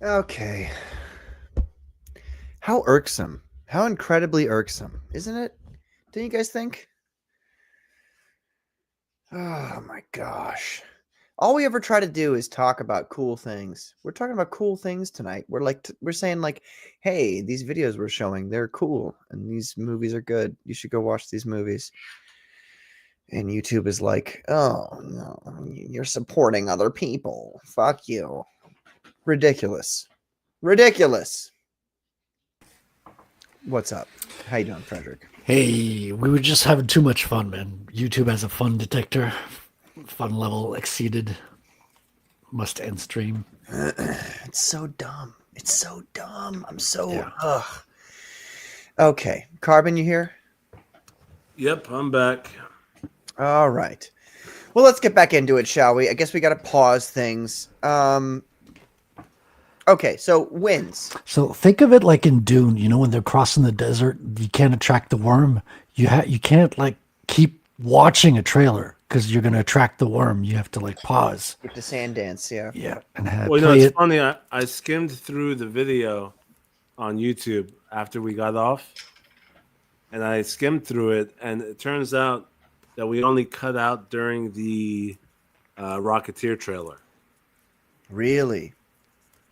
Okay. How irksome. How incredibly irksome, isn't it? Don't you guys think? Oh my gosh. All we ever try to do is talk about cool things. We're talking about cool things tonight. We're like we're saying like, "Hey, these videos we're showing, they're cool and these movies are good. You should go watch these movies." And YouTube is like, "Oh, no, you're supporting other people. Fuck you." Ridiculous. Ridiculous. What's up? How you doing, Frederick? Hey, we were just having too much fun, man. YouTube has a fun detector. Fun level exceeded. Must end stream. It's so dumb. It's so dumb. I'm so Yeah. ugh. Okay. Carbon, you here? Yep, I'm back. All right. Well, let's get back into it, shall we? I guess we gotta pause things. Okay, so wins. So think of it like in Dune. You know, when they're crossing the desert, you can't attract the worm. You can't like keep watching a trailer because you're gonna attract the worm. You have to like pause. Get the sand dance, yeah. Yeah, and have Well, you know, play it's it. funny. I skimmed through the video on YouTube after we got off, and I skimmed through it, and it turns out that we only cut out during the Rocketeer trailer. Really?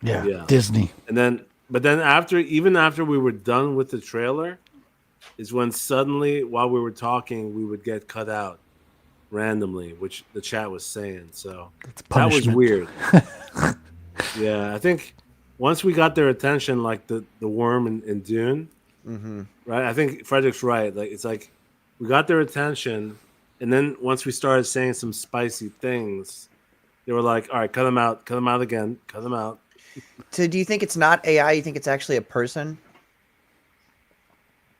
Yeah, Disney. And then, but then even after we were done with the trailer, is when suddenly, while we were talking, we would get cut out randomly, which the chat was saying. So that was weird. Yeah, I think once we got their attention, like the worm in Dune, right? I think Frederick's right. Like it's like we got their attention, and then once we started saying some spicy things, they were like, "All right, cut them out again, cut them out." So do you think it's not AI? You think it's actually a person?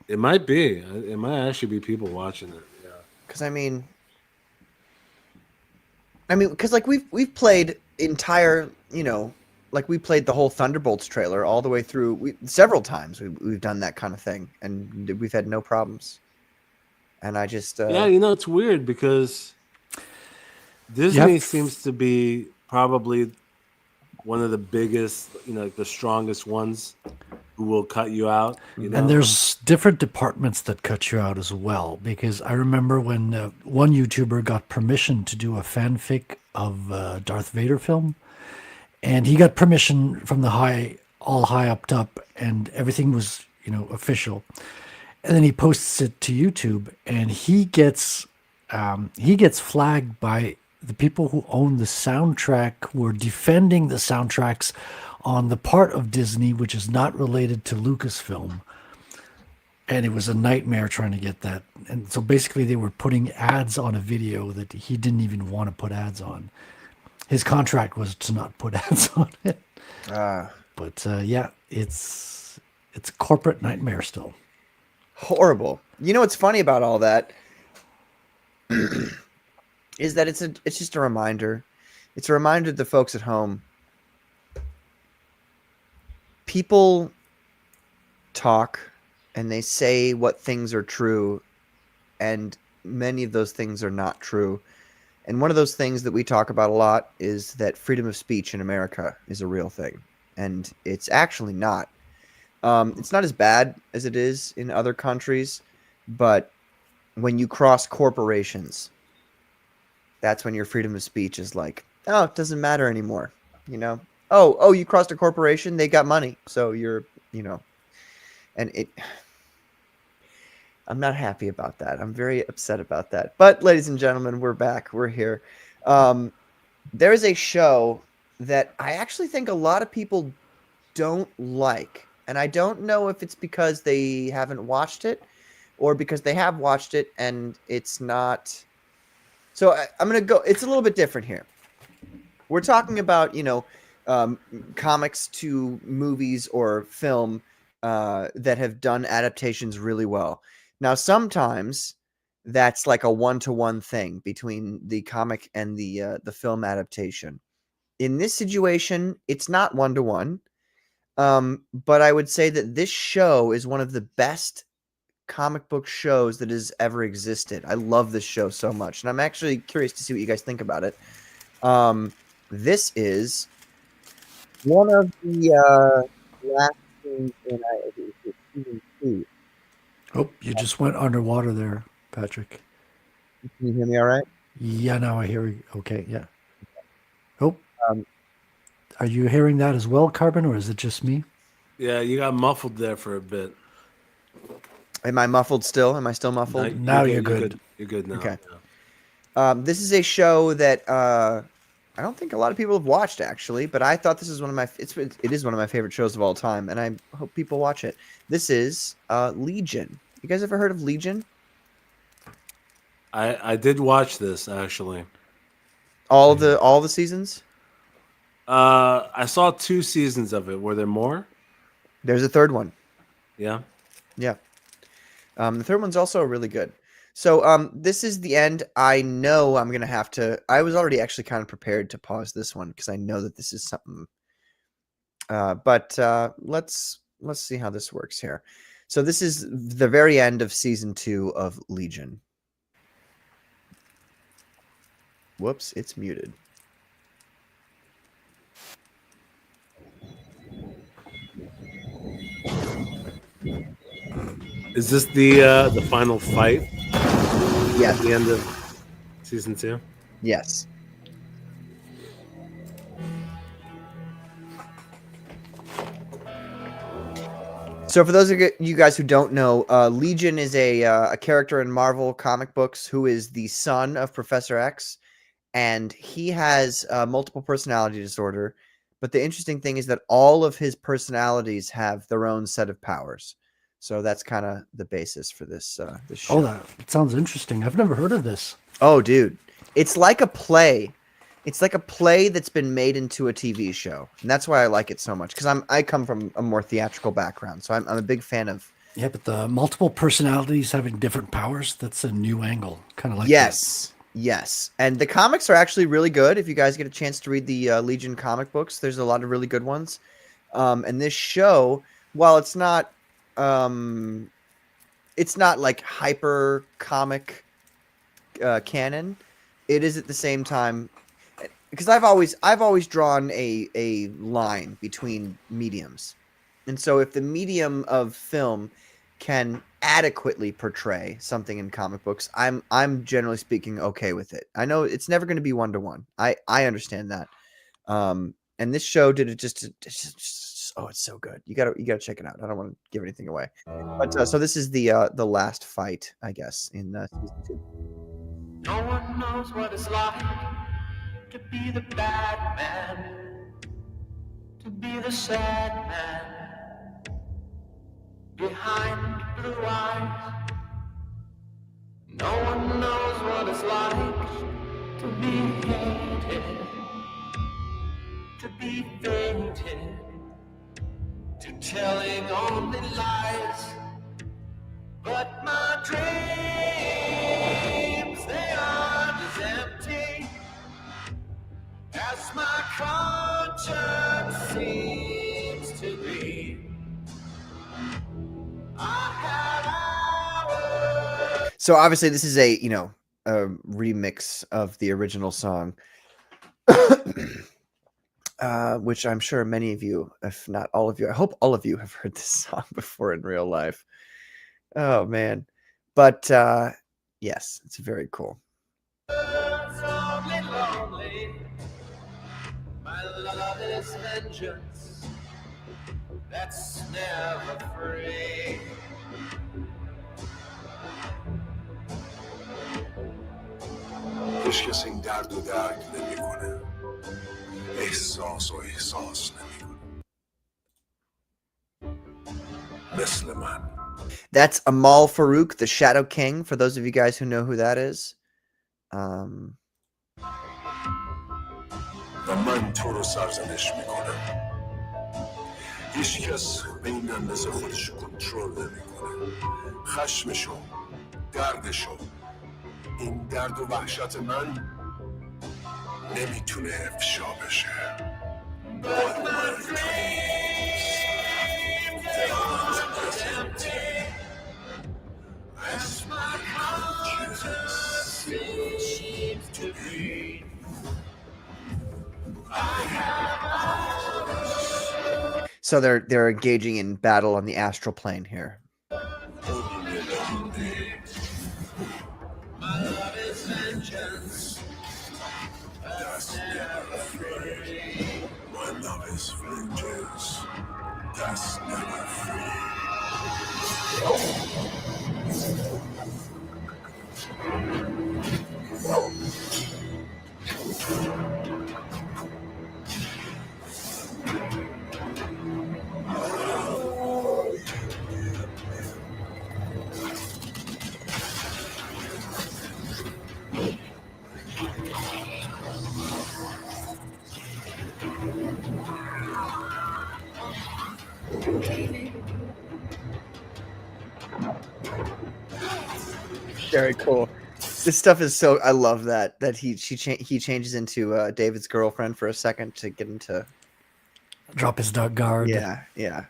It might be. It might actually be people watching it. Yeah. Because I mean, because like we've played entire, like we played the whole Thunderbolts trailer all the way through. Several times we've done that kind of thing, and we've had no problems. And I just yeah, it's weird because Disney seems to be probably one of the biggest, the strongest ones who will cut you out. And there's different departments that cut you out as well. Because I remember when one YouTuber got permission to do a fanfic of Darth Vader film, and he got permission from the all high up top, and everything was, official. And then he posts it to YouTube, and he gets flagged by the people who own the soundtrack, who are defending the soundtracks on the part of Disney which is not related to Lucasfilm. And it was a nightmare trying to get that. And so basically they were putting ads on a video that he didn't even want to put ads on. His contract was to not put ads on it. But yeah, it's It's a corporate nightmare still. Horrible. You know what's funny about all that is that it's just a reminder. It's a reminder to the folks at home. People talk and they say what things are true, and many of those things are not true. And one of those things that we talk about a lot is that freedom of speech in America is a real thing, and it's actually not. It's not as bad as it is in other countries, but when you cross corporations, that's when your freedom of speech is like, oh, it doesn't matter anymore. You know, oh, you crossed a corporation, they got money, so you're, and it. I'm not happy about that. I'm very upset about that. But, ladies and gentlemen, we're back. We're here. There is a show that I actually think a lot of people don't like. And I don't know if it's because they haven't watched it or because they have watched it and it's not. So I'm going to go. It's a little bit different here. We're talking about, comics to movies or film that have done adaptations really well. Now, sometimes that's like a one-to-one thing between the comic and the film adaptation. In this situation, it's not one-to-one, but I would say that this show is one of the best comic book shows that has ever existed. I love this show so much, and I'm actually curious to see what you guys think about it. This is one of the last things in season 2. Oh, you just went underwater there, Patrick. Can you hear me all right? Yeah, now I hear you. Okay, yeah. Oh, Um, are you hearing that as well, Carbon, or is it just me? Yeah, you got muffled there for a bit. Am I muffled still? Am I still muffled? Now you're good. You're good now. Okay. Yeah. This is a show that I don't think a lot of people have watched, actually, but I thought this is one of my it is one of my favorite shows of all time, and I hope people watch it. This is Legion. You guys ever heard of Legion? I did watch this actually. All the seasons? I saw 2 seasons of it. Were there more? There's a third one. Yeah. Yeah. The third one's also really good. So this is the end. I know I'm gonna have to. I was already actually kind of prepared to pause this one because I know that this is something. But let's see how this works here. So this is the very end of season 2 of Legion. Whoops, it's muted. Is this the final fight Yeah. at the end of season 2? Yes. So for those of you guys who don't know, Legion is a character in Marvel comic books who is the son of Professor X, and he has multiple personality disorder. But the interesting thing is that all of his personalities have their own set of powers. So that's kind of the basis for this show. Oh, that sounds interesting. I've never heard of this. Oh, dude. It's like a play. It's like a play that's been made into a TV show. And that's why I like it so much. Because I come from a more theatrical background. So I'm a big fan of... Yeah, but the multiple personalities having different powers, that's a new angle. Kind of like Yes. Yes. And the comics are actually really good. If you guys get a chance to read the Legion comic books, there's a lot of really good ones. And this show, while it's not like hyper comic canon, it is at the same time, because I've always drawn a line between mediums. And so if the medium of film can adequately portray something in comic books, I'm generally speaking okay with it. I know it's never going to be one-to-one. I understand that. And this show did it just oh, it's so good. You gotta check it out. I don't want to give anything away. But so this is the last fight, I guess, in season 2. No one knows what it's like to be the bad man, to be the sad man behind blue eyes. No one knows what it's like to be hated, to be fainted, to telling only lies. But my dreams, they aren't as empty as my conscience seems to be. I had hours. So obviously this is a remix of the original song. Which I'm sure many of you, if not all of you, I hope all of you have heard this song before in real life. Oh man. But yes, it's very cool. Only lonely. My love is vengeance that's never free. هیچ کسی این درد و درک نمیکنه. احساس و احساس نمیکنه. مثل من. That's Amal Farouk, the Shadow King, for those of you guys who know who that is. و من تو رو سرزنش میکنم. هیچ کس به این اندازه خودش کنترل نمیکنه. خشمشو، دردشو، این درد و وحشت من نمیتونه افشا بشه. But my dreams, they aren't as empty as my conscience seems to be. So they're engaging in battle on the astral plane here. My love is vengeance that's never free. My love is vengeance that's never free. Very cool. This stuff is so. I love that he changes into David's girlfriend for a second to get into Drop his guard. Yeah.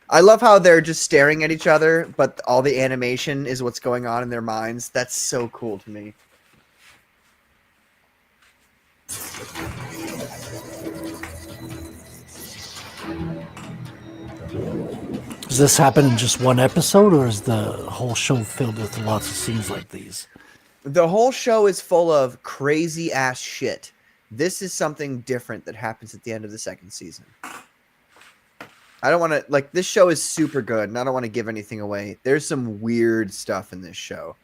I love how they're just staring at each other, but all the animation is what's going on in their minds. That's so cool to me. Does this happen in just one episode, or is the whole show filled with lots of scenes like these? The whole show is full of crazy ass shit. This is something different that happens at the end of the second season. I don't want to this show is super good, and I don't want to give anything away. There's some weird stuff in this show,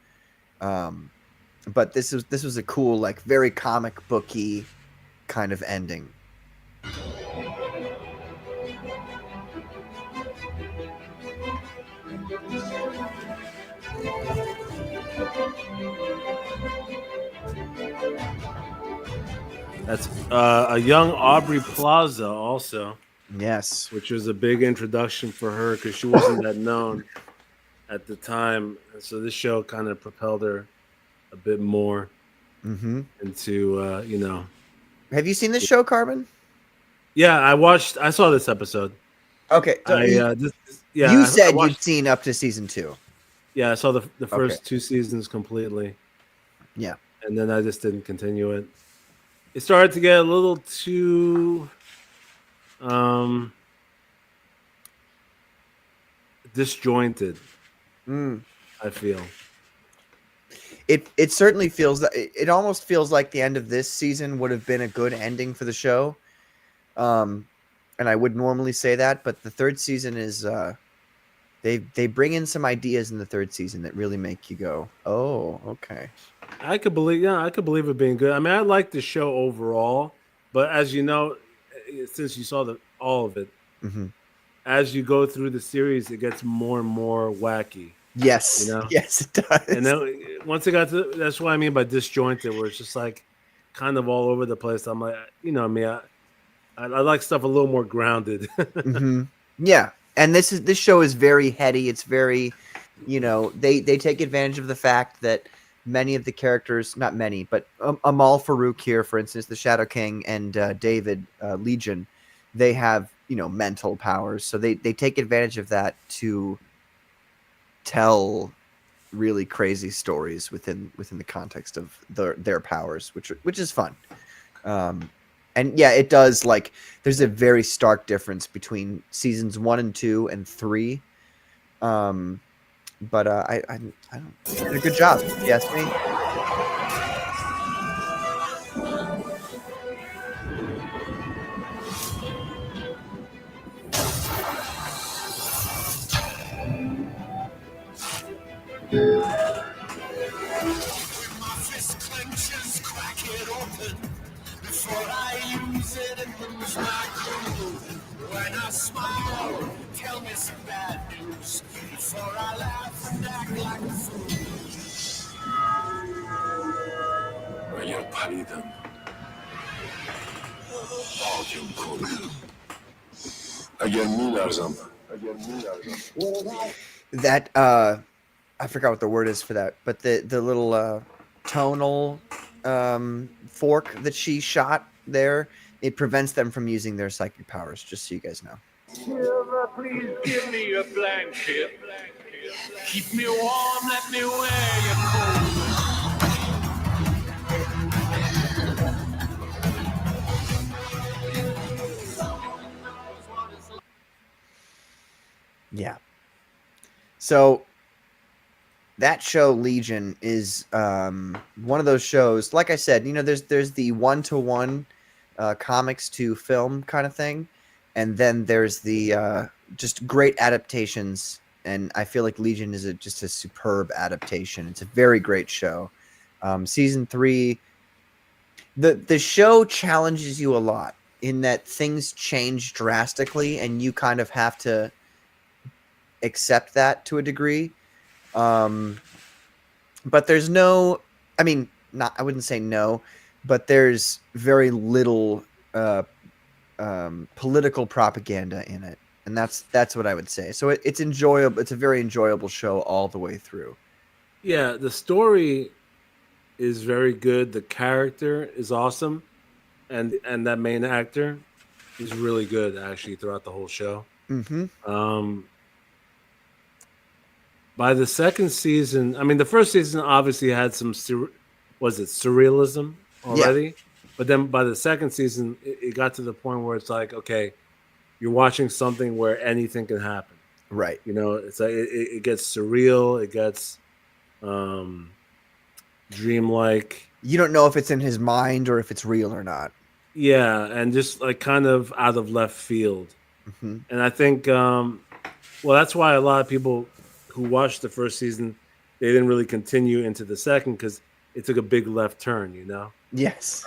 but this was a cool, very comic booky kind of ending. That's a young Aubrey Plaza also. Yes. Which was a big introduction for her because she wasn't that known at the time. And so this show kind of propelled her a bit more into, Have you seen this show, Carbon? Yeah, I saw this episode. Okay. So you said you'd seen up to season 2. Yeah, I saw the first 2 seasons completely. Yeah. And then I just didn't continue it. It started to get a little too disjointed. I feel it certainly feels that it almost feels like the end of this season would have been a good ending for the show. And I would normally say that, but the third season is they bring in some ideas in the third season that really make you go, oh, okay. I could believe it being good. I mean, I like the show overall, but as you know, since you saw all of it, as you go through the series, it gets more and more wacky. Yes, yes, it does. And then once it got to, that's what I mean by disjointed, where it's just kind of all over the place. I'm like, I like stuff a little more grounded. Yeah, And this show is very heady. It's very, they take advantage of the fact that many of the characters, not many, but Amal Farouk here, for instance, the Shadow King, and David Legion, they have mental powers. So they take advantage of that to tell really crazy stories within the context of their powers, which is fun. And yeah, it does, like, there's a very stark difference between seasons 1 and 2 and 3. But I don't, they did a good job, if you ask me. My fist clenches, crack it open. Before I use it, it moves my cool. When I smile, tell me some bad news. Before I laugh and act like a fool. اگر پریدم حاکم کنم اگر میلرزم That I forgot what the word is for that, but the little tonal fork that she shot there, it prevents them from using their psychic powers, just so you guys know. Shiver, please give me a blanket. Keep me warm, let me wear your coat. Yeah. So that show Legion is one of those shows. Like I said, there's the 1-to-1 comics to film kind of thing, and then there's the just great adaptations. And I feel like Legion is just a superb adaptation. It's a very great show. Season 3, the show challenges you a lot in that things change drastically, and you kind of have to accept that to a degree. But there's no, I mean, not, I wouldn't say no, but there's very little political propaganda in it. And that's what I would say. So it's enjoyable. It's a very enjoyable show all the way through. Yeah, the story is very good. The character is awesome, and that main actor is really good actually throughout the whole show. Mm-hmm. By the second season, I mean, the first season obviously had some surrealism already, but then by the second season, it got to the point where it's like, okay, you're watching something where anything can happen. Right. It's like it gets surreal, it gets dreamlike. You don't know if it's in his mind or if it's real or not. Yeah, and just like kind of out of left field. Mm-hmm. And I think, well, that's why a lot of people who watched the first season, they didn't really continue into the second because it took a big left turn, Yes. Yes.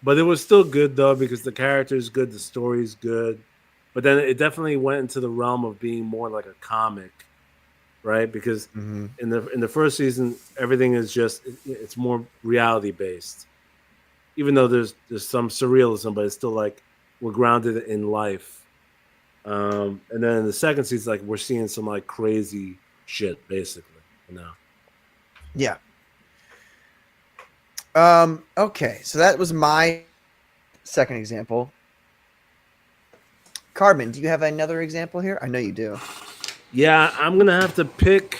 But it was still good though because the character is good, the story is good. But then it definitely went into the realm of being more like a comic, right? Because in the first season, everything is just it's more reality based. Even though there's some surrealism, but it's still like we're grounded in life. And then in the second season, like we're seeing some like crazy shit, basically, Yeah. Okay, so that was my second example. Carbon, do you have another example here? I know you do. Yeah, I'm gonna have to pick.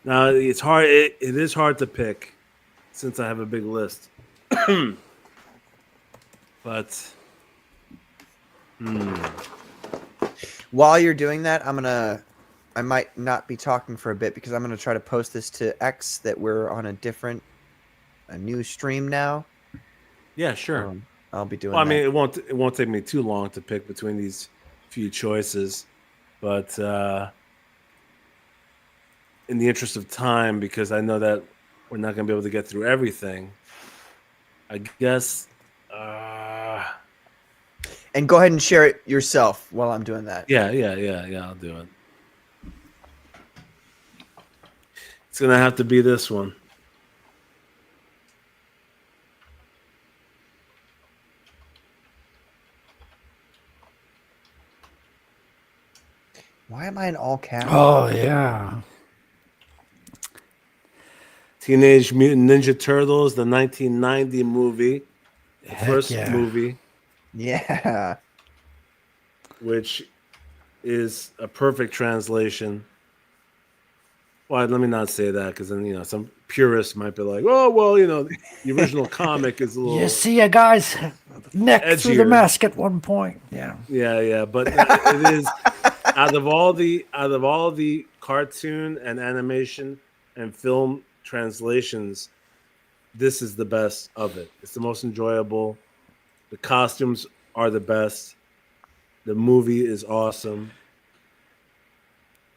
Now it's hard. It is hard to pick since I have a big list. But While you're doing that, I might not be talking for a bit because I'm gonna try to post this to X that we're on a new stream now. yeah, sure. I'll be doing. Well, I that. mean, it won't take me too long to pick between these few choices, but in the interest of time, because I know that we're not going to be able to get through everything, I guess. And go ahead and share it yourself while I'm doing that. Yeah. I'll do it. It's going to have to be this one. Why am I in all caps? Oh yeah. Teenage Mutant Ninja Turtles, the 1990 movie, the Heck first yeah. movie, Yeah. which is a perfect translation. Well, let me not say that because then some purists might be like, "Oh, well, the original comic is a You little see a guy's neck through the edgier." mask at one point. Yeah. Yeah, but it is out of all the cartoon and animation and film translations, this is the best of it. It's the most enjoyable. The costumes are the best. The movie is awesome.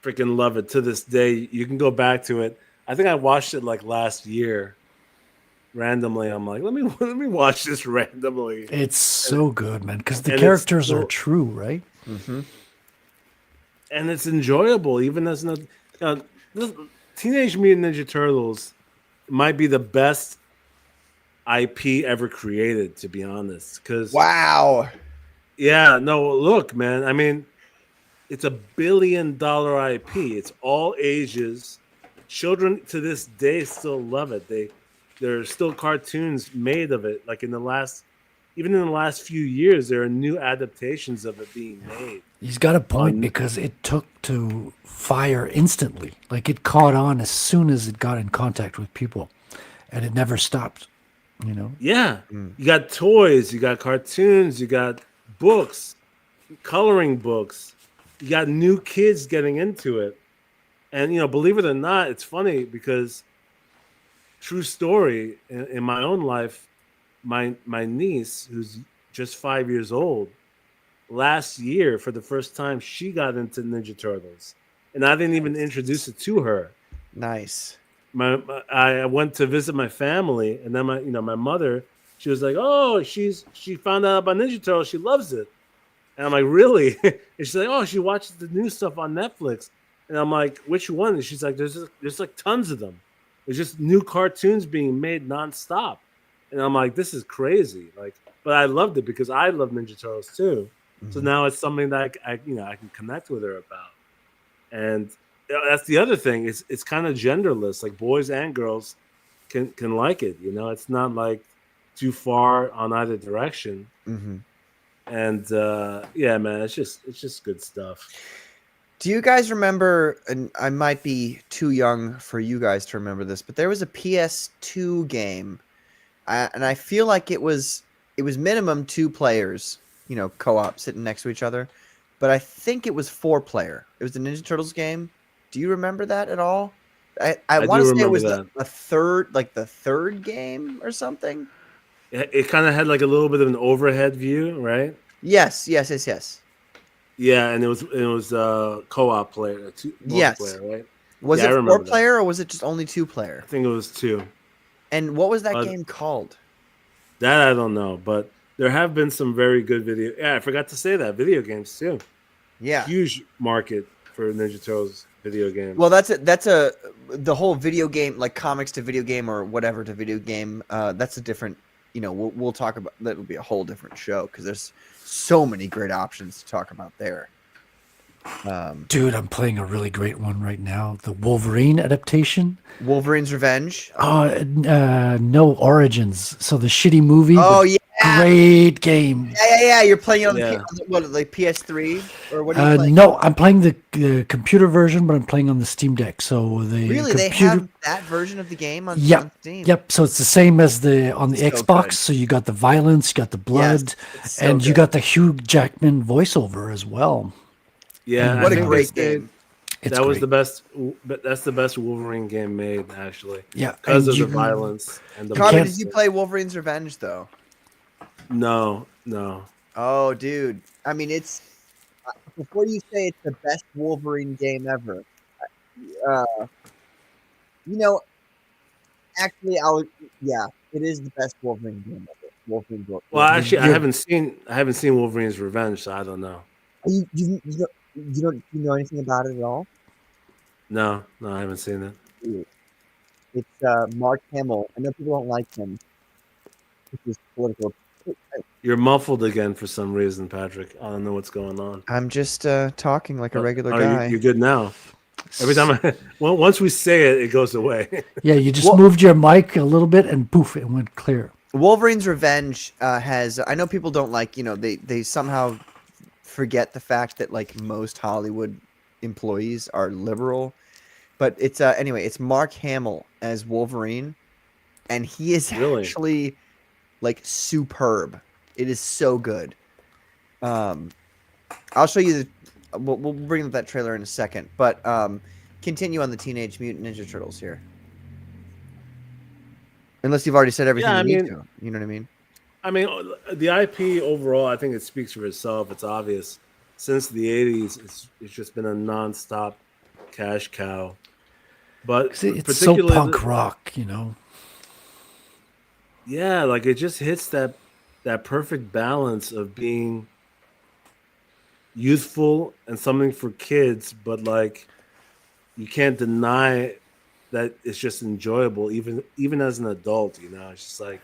Freaking love it to this day. You can go back to it. I think I watched it like last year randomly. I'm like, let me watch this randomly. It's so good, man, because the and characters are true, right? Mm-hmm. And it's enjoyable, even as this Teenage Mutant Ninja Turtles might be the best IP ever created, to be honest. Because Wow. yeah, no, look, man. I mean, it's $1 billion IP. It's all ages. Children to this day still love it. There are still cartoons made of it. Like even in the last few years, there are new adaptations of it being made. He's got a point because it took to fire instantly. Like it caught on as soon as it got in contact with people, and it never stopped. Yeah, you got toys, you got cartoons, you got books, coloring books. You got new kids getting into it. And, believe it or not, it's funny because true story in my own life, my niece, who's just 5 years old, last year, for the first time, she got into Ninja Turtles. And I didn't even introduce it to her. Nice. I went to visit my family, and then my mother, she was like, oh, she found out about Ninja Turtles. She loves it. And I'm like, really? And she's like, oh, she watches the new stuff on Netflix. And I'm like, which one? And she's like, there's like tons of them. There's just new cartoons being made nonstop. And I'm like, this is crazy. Like, but I loved it because I love Ninja Turtles too. Mm-hmm. So now it's something that I can connect with her about. And that's the other thing. It's kind of genderless. Like boys and girls can like it. It's not like too far on either direction. Mm-hmm. And yeah, man, it's just good stuff. Do you guys remember, and I might be too young for you guys to remember this, but there was a PS2 game, and I feel like it was minimum 2 players, co-op sitting next to each other, but I think it was 4-player. It was the Ninja Turtles game. Do you remember that at all? I want to say it was the third game or something. It kind of had like a little bit of an overhead view, right? Yes. Yeah, and it was co-op player, multiplayer, right? Was it 4-player or was it just only 2-player? I think it was 2. And what was that game called? That I don't know, but there have been some very good video. Yeah, I forgot to say that video games too. Yeah, huge market for Ninja Turtles video games. Well, that's the whole video game, like comics to video game or whatever to video game. That's a different. We'll talk about that. Will be a whole different show because there's so many great options to talk about there. Dude, I'm playing a really great one right now. The Wolverine adaptation. Wolverine's Revenge. No, Origins. So the shitty movie. Oh yeah, great game. Yeah. You're playing on the PS3 or what? Are you playing? No, I'm playing the computer version, but I'm playing on the Steam Deck. So they have that version of the game on Steam. Yep. So it's the same as on the Xbox. Good. So you got the violence, you got the blood, and you got the Hugh Jackman voiceover as well. Yeah, what a great game! That was the best. That's the best Wolverine game made, actually. Yeah, because of the violence and the. Connor, did you play Wolverine's Revenge though? No. Oh, dude! I mean, it's before you say it's the best Wolverine game ever. Actually, it is the best Wolverine game ever. Wolverine. Well, actually, I haven't seen Wolverine's Revenge, so I don't know. You don't know anything about it at all? No, I haven't seen it. It's Mark Hamill. I know people don't like him. It's political. You're muffled again for some reason, Patrick. I don't know what's going on. I'm just talking like a regular Oh, guy. you're good now. Every time once we say it, it goes away. Yeah, you just Well- moved your mic a little bit and poof, it went clear. Wolverine's Revenge has. I know people don't like. They somehow forget the fact that like most Hollywood employees are liberal, but it's anyway. It's Mark Hamill as Wolverine, and he is Really? actually like superb. It is so good. I'll show you the. We'll bring up that trailer in a second, but continue on the Teenage Mutant Ninja Turtles here. Unless you've already said everything Yeah, you I need mean- to. You know what I mean? I mean, the IP overall, I think it speaks for itself. It's obvious. Since the 80s, it's just been a nonstop cash cow. But 'Cause it's so particularly punk rock, you know. Yeah, like it just hits that perfect balance of being youthful and something for kids, but like you can't deny that it's just enjoyable even as an adult, you know. It's just like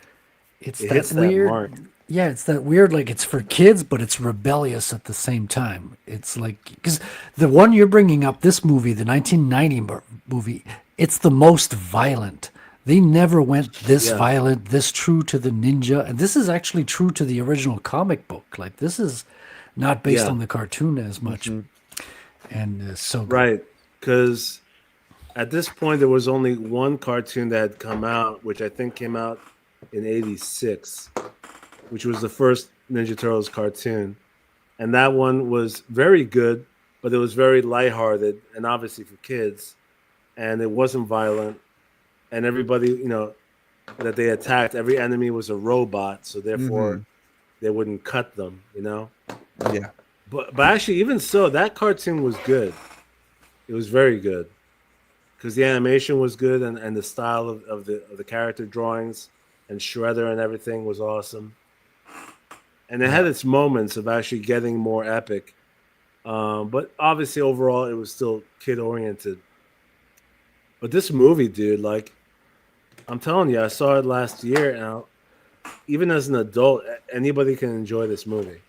It's it that hits that weird. mark. Yeah, it's that weird. Like it's for kids, but it's rebellious at the same time. It's like because the one you're bringing up, this movie, the 1990 movie, it's the most violent. They never went this Yeah. violent, this true to the ninja, and this is actually true to the original comic book. Like this is not based Yeah. on the cartoon as much, and so good. Right. Because at this point there was only one cartoon that had come out, which I think came out in 86, which was the first Ninja Turtles cartoon. And that one was very good, but it was very lighthearted and obviously for kids. And it wasn't violent. And everybody, you know, that they attacked, every enemy was a robot, so therefore they wouldn't cut them, you know? Yeah. But actually, even so, that cartoon was good. It was very good. Because the animation was good and the style of the character drawings and Shredder and everything was awesome. And it had its moments of actually getting more epic. But obviously, overall, it was still kid-oriented. But this movie, dude, like, I'm telling you, I saw it last year, and even as an adult, anybody can enjoy this movie.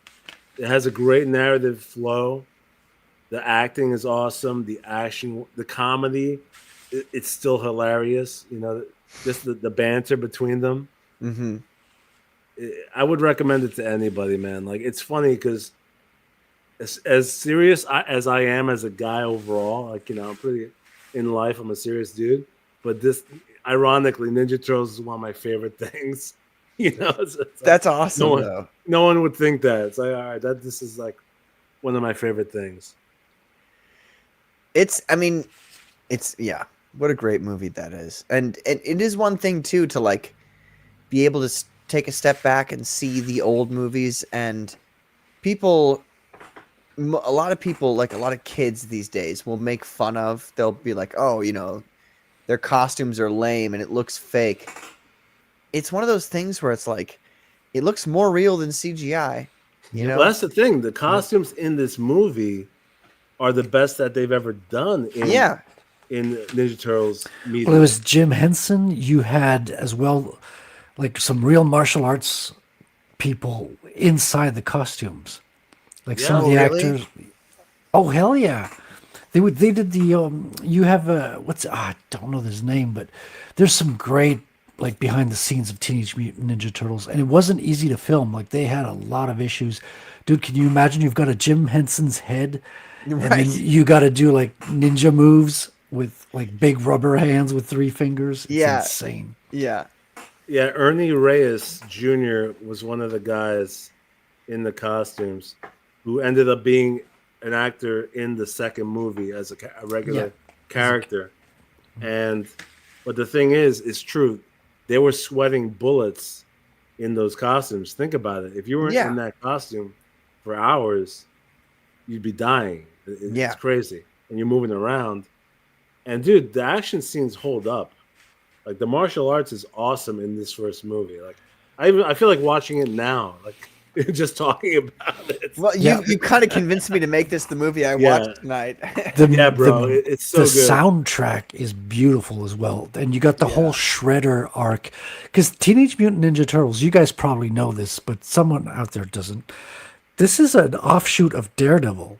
It has a great narrative flow. The acting is awesome. The action, the comedy, it's still hilarious. You know, just the banter between them. Mm-hmm. I would recommend it to anybody, man. Like, it's funny because as serious as I am as a guy overall, like, you know, I'm pretty in life. I'm a serious dude, but this, ironically, Ninja Turtles is one of my favorite things. You know, it's like, That's awesome, though. no one would think that. It's like, all right, this is like one of my favorite things. I mean, yeah. What a great movie that is, and it is one thing too to like be able to take a step back and see the old movies, and people, a lot of people, like a lot of kids these days, will make fun of. They'll be like, "Oh, you know, their costumes are lame and it looks fake." It's one of those things where it's like, it looks more real than CGI. You know, Well, that's the thing. The costumes in this movie are the best that they've ever done. In Ninja Turtles media. Well, it was Jim Henson. You had as well, like some real martial arts people inside the costumes, like some of the really? actors. Oh hell yeah! They did the you have I don't know his name, but there's some great like behind the scenes of Teenage Mutant Ninja Turtles, and it wasn't easy to film. Like they had a lot of issues, dude. Can you imagine? You've got a Jim Henson's head, and then you got to do like ninja moves with like big rubber hands with 3 fingers. It's insane. Yeah. Yeah, Ernie Reyes Jr. was one of the guys in the costumes who ended up being an actor in the second movie as a regular character. But the thing is, it's true. They were sweating bullets in those costumes. Think about it. If you were in that costume for hours, you'd be dying. It's crazy. And you're moving around. And dude, the action scenes hold up. Like the martial arts is awesome in this first movie. Like I feel like watching it now. Like just talking about it. Well, you kind of convinced me to make this the movie I watched tonight. Yeah, bro, it's so the good. soundtrack is beautiful as well, and you got the whole Shredder arc. Because Teenage Mutant Ninja Turtles, you guys probably know this, but someone out there doesn't. This is an offshoot of Daredevil.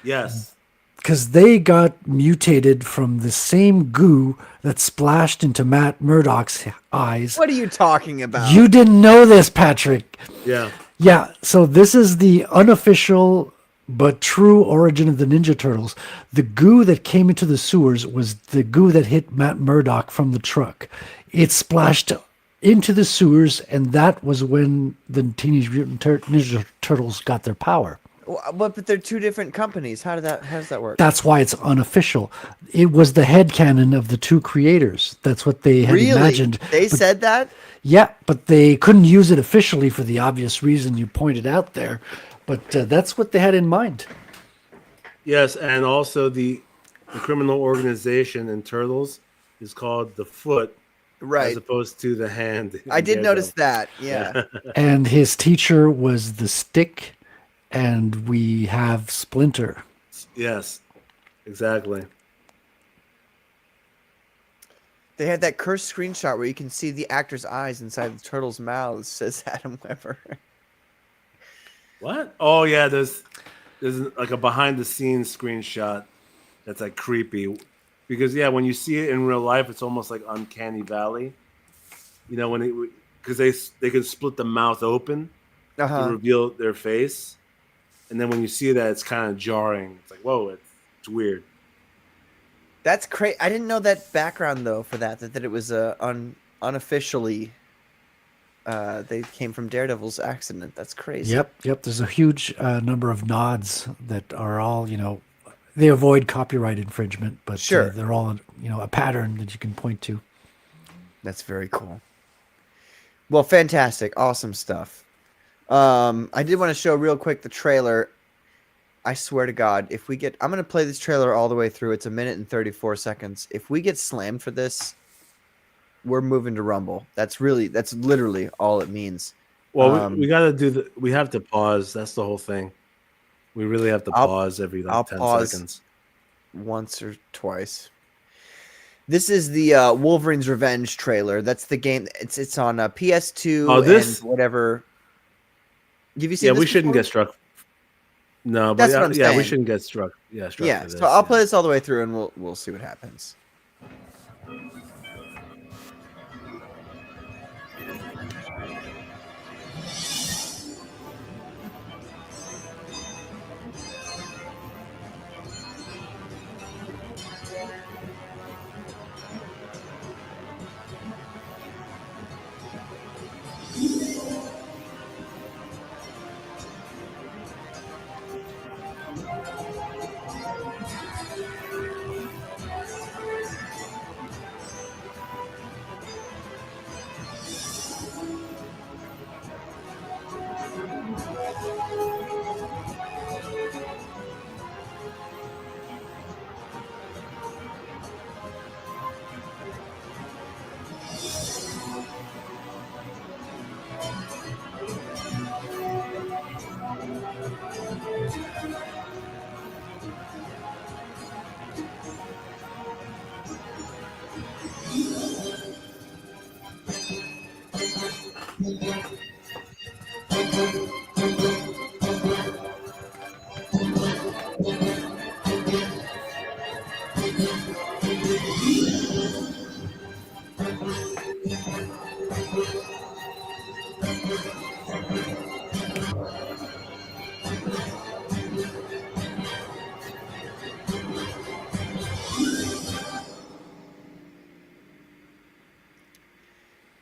Yes. Because they got mutated from the same goo that splashed into Matt Murdock's eyes. What are you talking about? You didn't know this, Patrick. Yeah. Yeah, so this is the unofficial but true origin of the Ninja Turtles. The goo that came into the sewers was the goo that hit Matt Murdock from the truck. It splashed into the sewers, and that was when the Teenage Mutant Ninja Turtles got their power. But they're two different companies. How does that work? That's why it's unofficial. It was the headcanon of the two creators. That's what they had imagined. They said that? Yeah, but they couldn't use it officially for the obvious reason you pointed out there. But that's what they had in mind. Yes, and also the criminal organization in Turtles is called the Foot, Right. as opposed to the hand. I did notice that. Yeah. And his teacher was the Stick, and we have Splinter. Yes, exactly. They had that cursed screenshot where you can see the actor's eyes inside the turtles' mouths, says Adam Weber. What? Oh yeah, there's like a behind the scenes screenshot that's like creepy, because when you see it in real life, it's almost like Uncanny Valley. You know, because they can split the mouth open to reveal their face, and then when you see that, it's kind of jarring. It's like, whoa, it's weird. That's crazy. I didn't know that background though for that it was unofficially. They came from Daredevil's accident. That's crazy. Yep. There's a huge number of nods that are all, they avoid copyright infringement, but sure. They're all, a pattern that you can point to. That's very cool. Well, fantastic. Awesome stuff. I did want to show real quick the trailer. I swear to God, I'm going to play this trailer all the way through. It's 1 minute and 34 seconds. If we get slammed for this, we're moving to Rumble. That's literally all it means. Well, we got to we have to pause. That's the whole thing. We really have to pause every 10 seconds. Once or twice. This is the Wolverine's Revenge trailer. That's the game. It's on PS2 and whatever. Have you seen this we shouldn't before? get struck. No, That's but what I'm saying. we shouldn't get struck. Yeah, struck for this, so I'll play this all the way through, and we'll see what happens.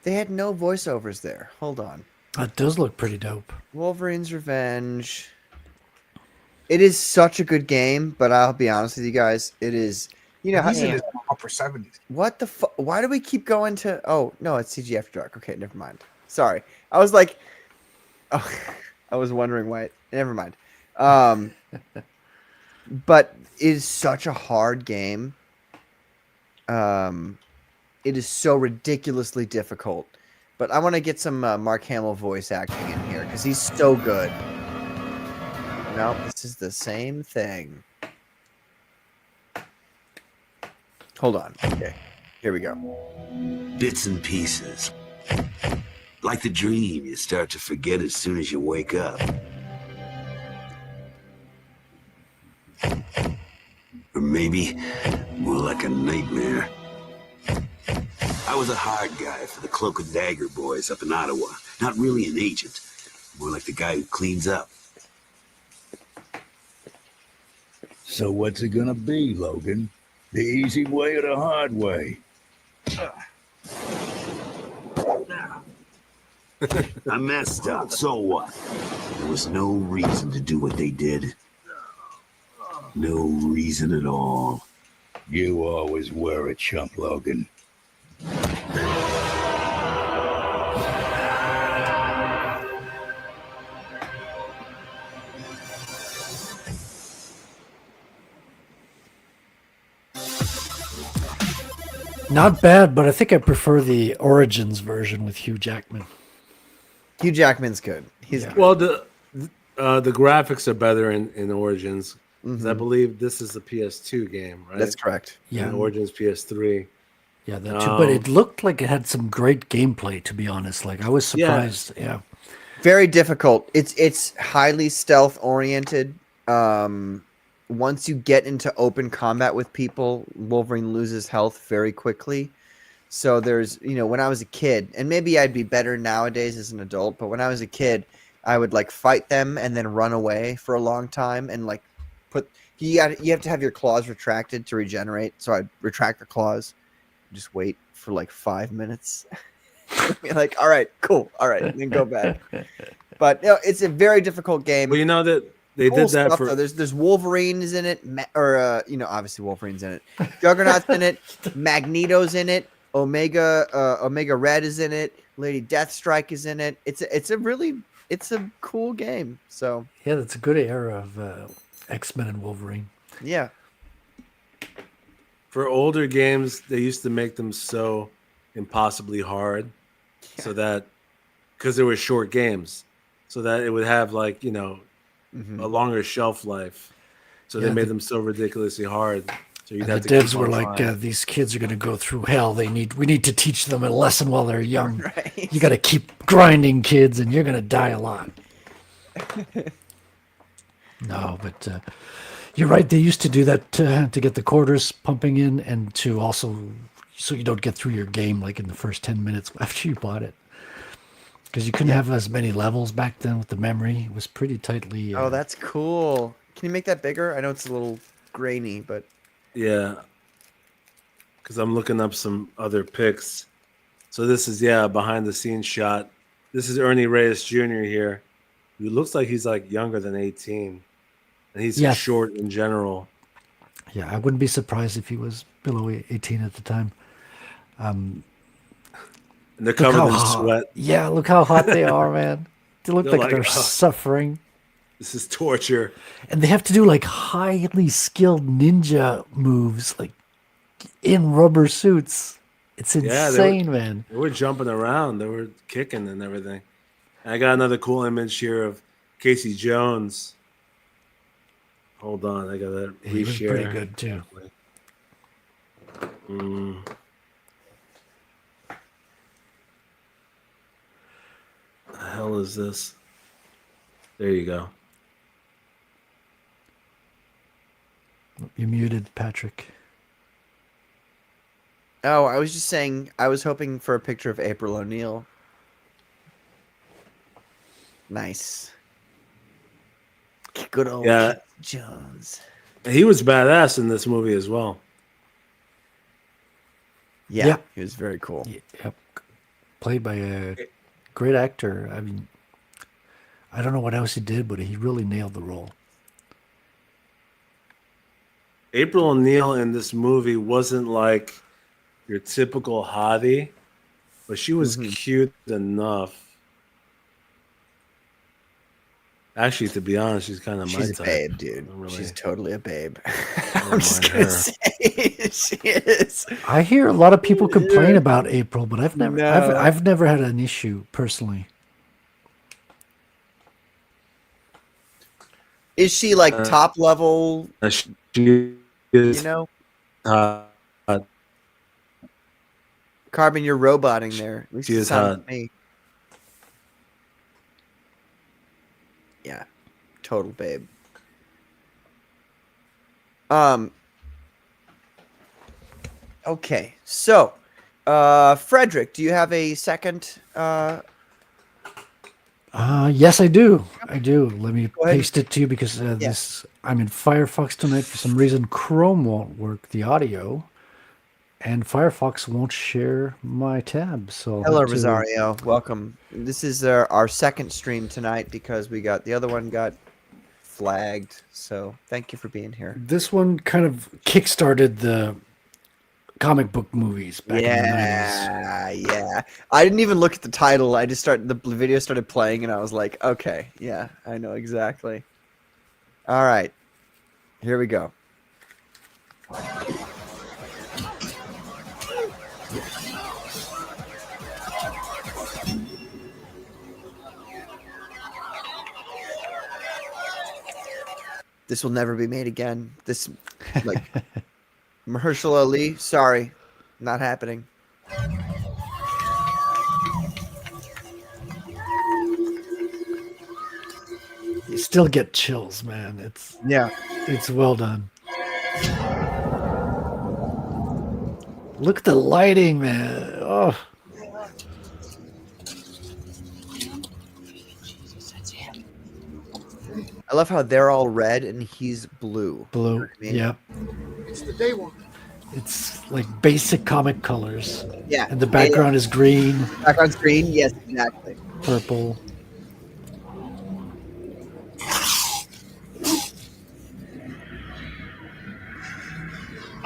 They had no voiceovers there. Hold on. That does look pretty dope. Wolverine's Revenge. It is such a good game, but I'll be honest with you guys. It is. You know how upper 70s. What the fuck? Why do we keep going to? Oh no, it's CG After Dark. Okay, never mind. Sorry, I was like, oh, I was wondering why. Never mind. But it is such a hard game. It is so ridiculously difficult. But I want to get some Mark Hamill voice acting in here because he's so good. No, this is the same thing. Hold on. Okay, here we go. Bits and pieces. Like the dream you start to forget as soon as you wake up. Or maybe more like a nightmare. I was a hard guy for the Cloak and Dagger boys up in Ottawa. Not really an agent. More like the guy who cleans up. So what's it gonna be, Logan? The easy way or the hard way? I messed up, so what? There was no reason to do what they did. No reason at all. You always were a chump, Logan. Not bad, but I think I prefer the Origins version with Hugh Jackman. Hugh Jackman's good. He's Yeah. good. Well, the graphics are better in Origins. 'Cause I Mhm. believe this is the PS2 game, right? That's correct. Yeah. And Origins PS3. Yeah, that too. But it looked like it had some great gameplay, to be honest. Like, I was surprised. Yeah. Very difficult. It's highly stealth oriented. Once you get into open combat with people, Wolverine loses health very quickly. So there's, when I was a kid, and maybe I'd be better nowadays as an adult, but when I was a kid, I would like fight them and then run away for a long time and like you have to have your claws retracted to regenerate. So I'd retract the claws, just wait for like 5 minutes. Be like, all right, cool, all right, and then go back. But it's a very difficult game. Well, you know that they Cool did that stuff, for. though. There's Wolverines in it, obviously Wolverine's in it. Juggernaut's in it. Magneto's in it. Omega Red is in it. Lady Deathstrike is in it. It's a cool game. So Yeah, that's a good era of X-Men and Wolverine. yeah, For older games, they used to make them so impossibly hard, so that because they were short games, so that it would have like Mhm. a longer shelf life. So they Yeah, made the- them so ridiculously hard. So you'd And have the to devs keep were on like, trying. these kids are going to go through hell. We need to teach them a lesson while they're young. right. You got to keep grinding, kids, and you're going to die a lot. No, but you're right. They used to do that to get the quarters pumping in, and to also so you don't get through your game like in the first 10 minutes after you bought it, because you couldn't have as many levels back then with the memory. It was pretty tightly. Oh, that's cool. Can you make that bigger? I know it's a little grainy, but Yeah, because I'm looking up some other pics. So this is a behind the scenes shot. This is Ernie Reyes Jr. here. He looks like he's like younger than 18, and he's Yeah. short in general. Yeah, I wouldn't be surprised if he was below 18 at the time. And they're Look covered how in hot. sweat. Yeah, look how hot they are, man. They look They're like like, they're "Ugh." suffering. This is torture. And they have to do like highly skilled ninja moves, like in rubber suits. It's Yeah, they were- insane, man. They were jumping around. They were kicking and everything. And I got another cool image here of Casey Jones. Hold on, I got to He was reshare. pretty good too. The hell is this? There you go. You muted, Patrick. oh, I was just saying I was hoping for a picture of April O'Neil. Nice. Good old Yeah. Jones. And he was badass in this movie as well. Yeah, Yeah. he was very cool. Yep. Played by a great actor. I mean, I don't know what else he did, but he really nailed the role. April O'Neil in this movie wasn't like your typical hottie, but she was cute enough. Actually, to be honest, she's kind of my She's a type. babe, dude. I don't really- She's totally a babe. don't I'm just mind gonna her. say she is. I hear a lot of people complain about April, but I've never No. I've never had an issue personally. Is she like top level? She is, You know, uh, Carbon, you're roboting there. At least she it is sounds hot. to me. Yeah, total babe. Okay, so, Frederick, do you have a second? Yes, I do. I do. Let me Go ahead. paste it to you because I'm in Firefox tonight. For some reason, Chrome won't work the audio, and Firefox won't share my tab. So Hello, Rosario. Welcome. This is our second stream tonight because the other one got flagged. So thank you for being here. This one kind of kickstarted the comic book movies back in the 90s. Yeah. I didn't even look at the title. I just the video started playing and I was like, okay, yeah, I know exactly. All right, here we go. This will never be made again. This, like, Mahershala Ali, sorry, not happening. You still get chills, man. It's well done. Look at the lighting, man. Oh. I love how they're all red and he's blue. Blue. You know what I mean? Yeah. It's the day one. It's like basic comic colors. Yeah. And the background is green. Background screen, yes, exactly. Purple.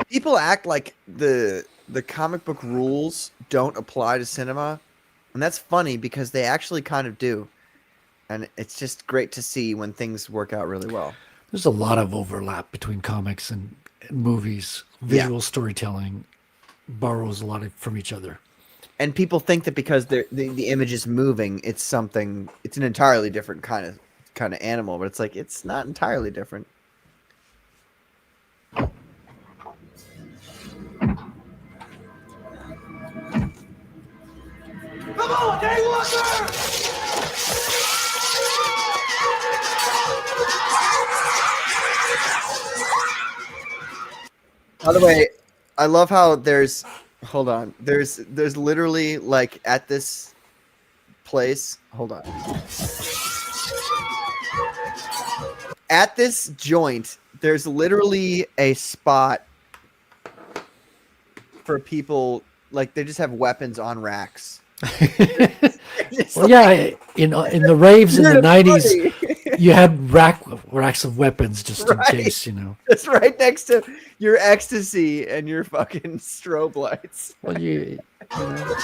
People act like the comic book rules don't apply to cinema, and that's funny because they actually kind of do. And it's just great to see when things work out really well. There's a lot of overlap between comics and movies. Visual storytelling borrows a lot from each other. And people think that because the image is moving, it's an entirely different kind of animal, but it's like it's not entirely different. Come on, Daywalker! By the way, I love how there's literally like at this place. Hold on. At this joint, there's literally a spot for people, like they just have weapons on racks. Well, yeah, in the raves in the 90s, you had racks of weapons just in case, you know. It's right next to your ecstasy and your fucking strobe lights. Well, you know.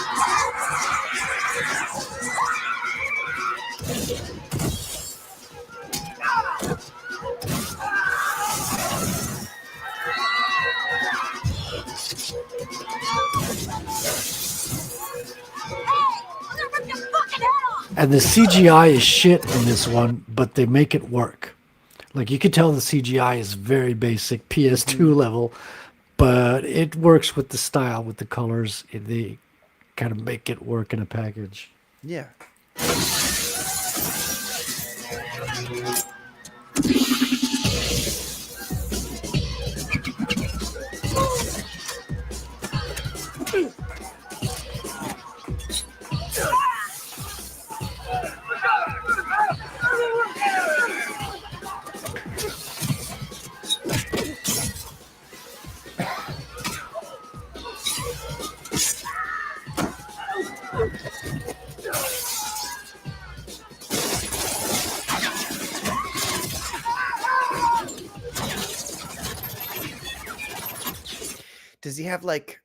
And the CGI is shit in this one, but they make it work. Like, you could tell the CGI is very basic, PS2 level, but it works with the style, with the colors. They kind of make it work in a package. Yeah. Does he have like,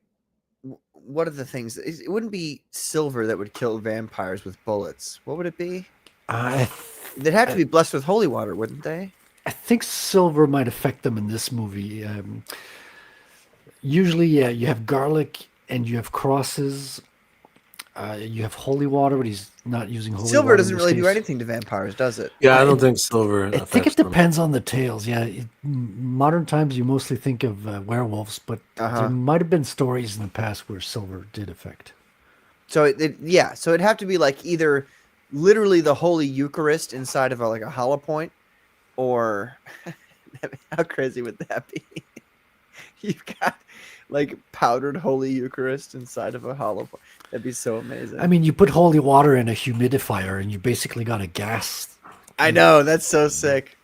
what are the things? It wouldn't be silver that would kill vampires with bullets. What would it be? They'd have to be blessed with holy water, wouldn't they? I think silver might affect them in this movie. Usually, yeah, you have garlic and you have crosses. You have holy water, but he's not using holy water. Silver doesn't in this really do case. anything to vampires, does it? Yeah, I don't think silver. I think affects it them. depends on the tales. Yeah, modern times you mostly think of werewolves, but there might have been stories in the past where silver did affect. So so it'd have to be like either literally the Holy Eucharist inside of like a hollow point, or how crazy would that be? You've got like powdered Holy Eucharist inside of a hollow point. That'd be so amazing. I mean, you put holy water in a humidifier, and you basically got a gas. I know, that's so sick.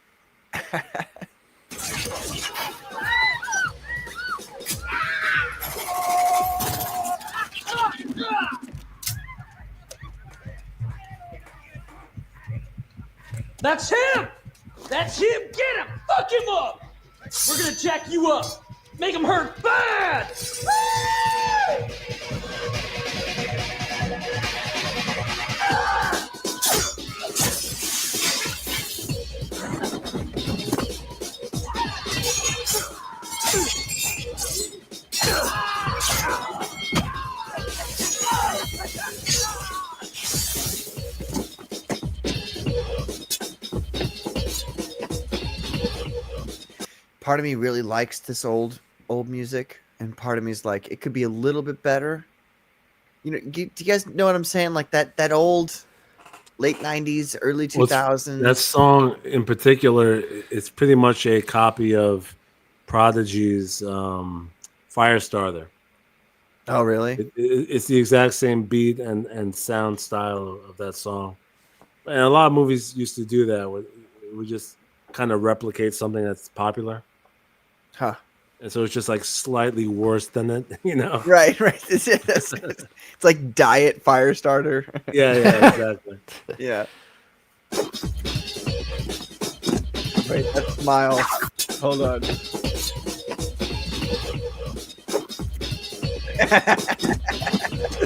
That's him! That's him! Get him! Fuck him up! We're gonna jack you up! Make him hurt bad! Part of me really likes this old music, and part of me is like, it could be a little bit better. You know, do you guys know what I'm saying? Like that old late 90s, early 2000s. That song in particular, it's pretty much a copy of Prodigy's Firestarter. Oh, really? It's the exact same beat and sound style of that song. And a lot of movies used to do that. We just kind of replicate something that's popular. Huh. And so it's just like slightly worse than it, you know? Right. It's like diet Firestarter. Yeah, exactly. Yeah. Wait, that smile. Hold on.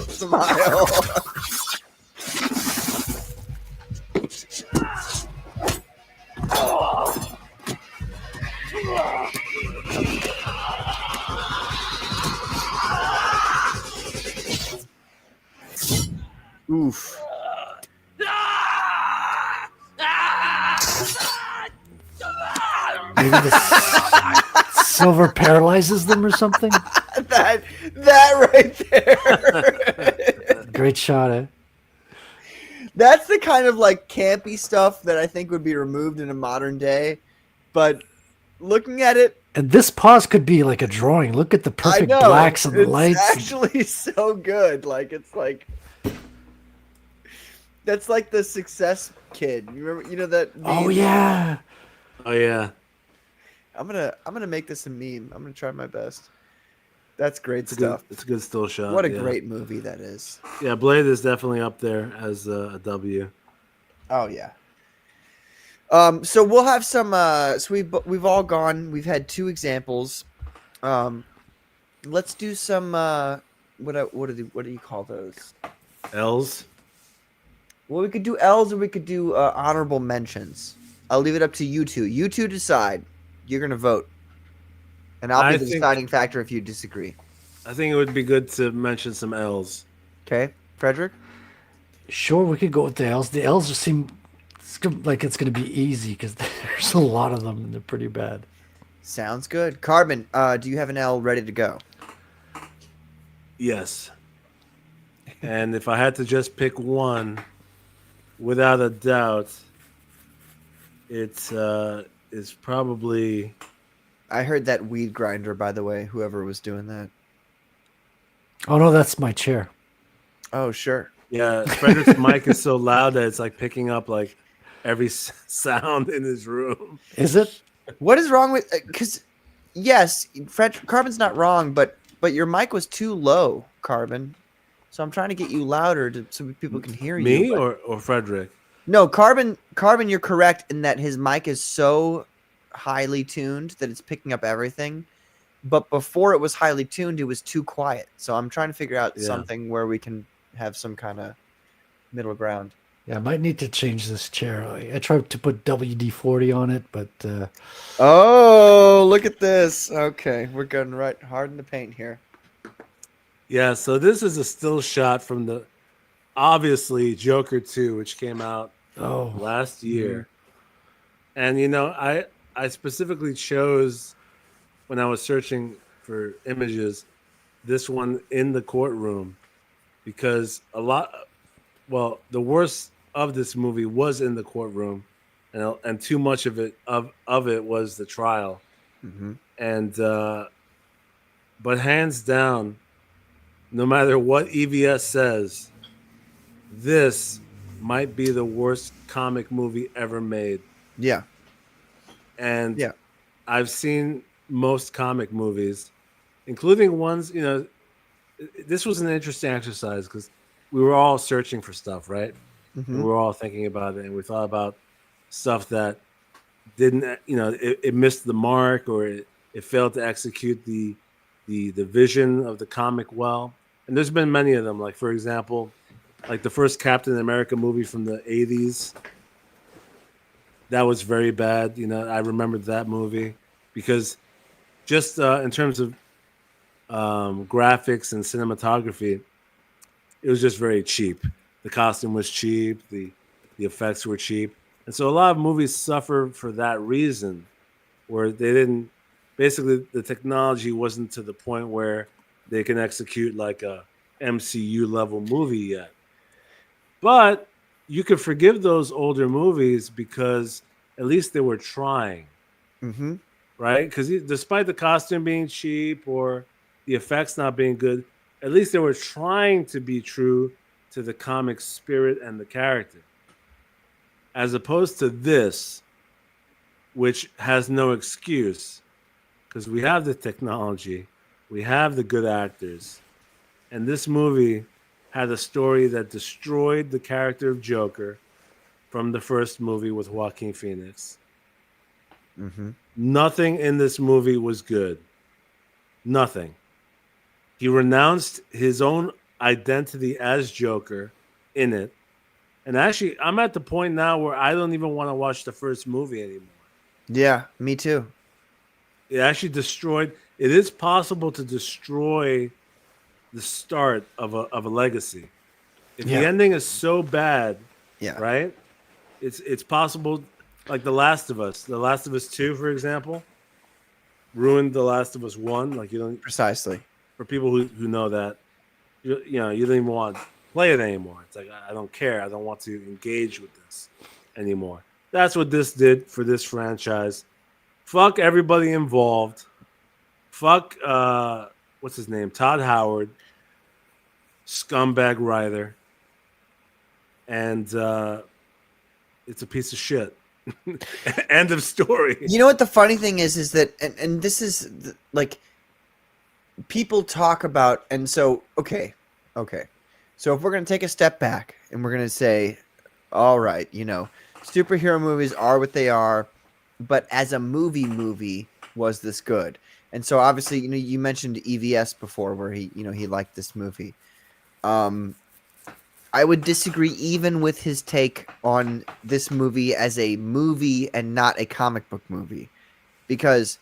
Smile. Oof. Maybe the silver paralyzes them or something. that right there. Great shot, eh? That's the kind of like campy stuff that I think would be removed in a modern day. But looking at it, and this pause could be like a drawing. Look at the perfect I know, blacks and the lights. It's actually so good. Like it's like that's like the Success Kid. You remember? You know that meme? Oh yeah. Oh yeah. I'm gonna make this a meme. I'm gonna try my best. That's great stuff. It's a good still shot. What a great movie that is. Yeah, Blade is definitely up there as a W. Oh yeah. So we'll have some. So we've all gone. We've had 2 examples. Let's do some. What do you call those? L's. Well, we could do L's or we could do honorable mentions. I'll leave it up to you two. You two decide. You're gonna vote, and I'll be the deciding factor if you disagree. I think it would be good to mention some L's. Okay, Frederick. Sure, we could go with the L's. The L's just seem like it's going to be easy because there's a lot of them and they're pretty bad. Sounds good. Carbon, do you have an L ready to go? Yes. And if I had to just pick one, without a doubt, it's is probably. I heard that weed grinder, by the way. Whoever was doing that. Oh no, that's my chair. Oh sure. Yeah, Frederick's mic is so loud that it's like picking up like every sound in his room. Is it? What is wrong with? Because yes, Carbon's not wrong, but your mic was too low, Carbon. So I'm trying to get you louder so people can hear you. Me or Frederick? No, Carbon, you're correct in that his mic is so highly tuned that it's picking up everything. But before it was highly tuned, it was too quiet. So I'm trying to figure out something where we can have some kind of middle ground. Yeah, I might need to change this chair. I tried to put WD-40 on it, but... Oh, look at this. Okay, we're going right hard in the paint here. Yeah, so this is a still shot from the obviously Joker 2, which came out Oh, last year. And I specifically chose, when I was searching for images, this one in the courtroom, because the worst of this movie was in the courtroom, and too much of it was the trial. Mm-hmm. And but hands down, no matter what EVS says, this might be the worst comic movie ever made. Yeah. And Yeah. I've seen most comic movies, including ones, this was an interesting exercise because we were all searching for stuff, right? And Mm-hmm. we were all thinking about it, and we thought about stuff that didn't, it missed the mark, or it failed to execute the vision of the comic well. And there's been many of them. Like, for example, like the first Captain America movie from the 80s. That was very bad. I remembered that movie because just in terms of graphics and cinematography, it was just very cheap. The costume was cheap. The effects were cheap. And so a lot of movies suffer for that reason, where they didn't, basically the technology wasn't to the point where they can execute like a MCU level movie yet. But you could forgive those older movies because at least they were trying, Mm-hmm. right? Because despite the costume being cheap or the effects not being good, at least they were trying to be true to the comic spirit and the character. As opposed to this, which has no excuse, because we have the technology, we have the good actors, and this movie had a story that destroyed the character of Joker from the first movie with Joaquin Phoenix. Mm-hmm. Nothing in this movie was good. Nothing. He renounced his own identity as Joker in it. And actually, I'm at the point now where I don't even want to watch the first movie anymore. Yeah, me too. It actually destroyed. It is possible to destroy the start of a legacy. If the Yeah. ending is so bad, Yeah. right? It's possible, like The Last of Us. The Last of Us 2, for example, ruined The Last of Us 1. Like, you don't, Precisely. for people who know that, you don't even want to play it anymore. It's like, I don't care. I don't want to engage with this anymore. That's what this did for this franchise. Fuck everybody involved. Fuck what's his name? Todd Howard. Scumbag writer. And it's a piece of shit. End of story. You know what the funny thing is that, and this is like, people talk about, and so, okay. So if we're going to take a step back and we're going to say, all right, superhero movies are what they are, but as a movie, was this good? And so obviously, you mentioned EVS before, where he liked this movie. I would disagree even with his take on this movie as a movie and not a comic book movie, because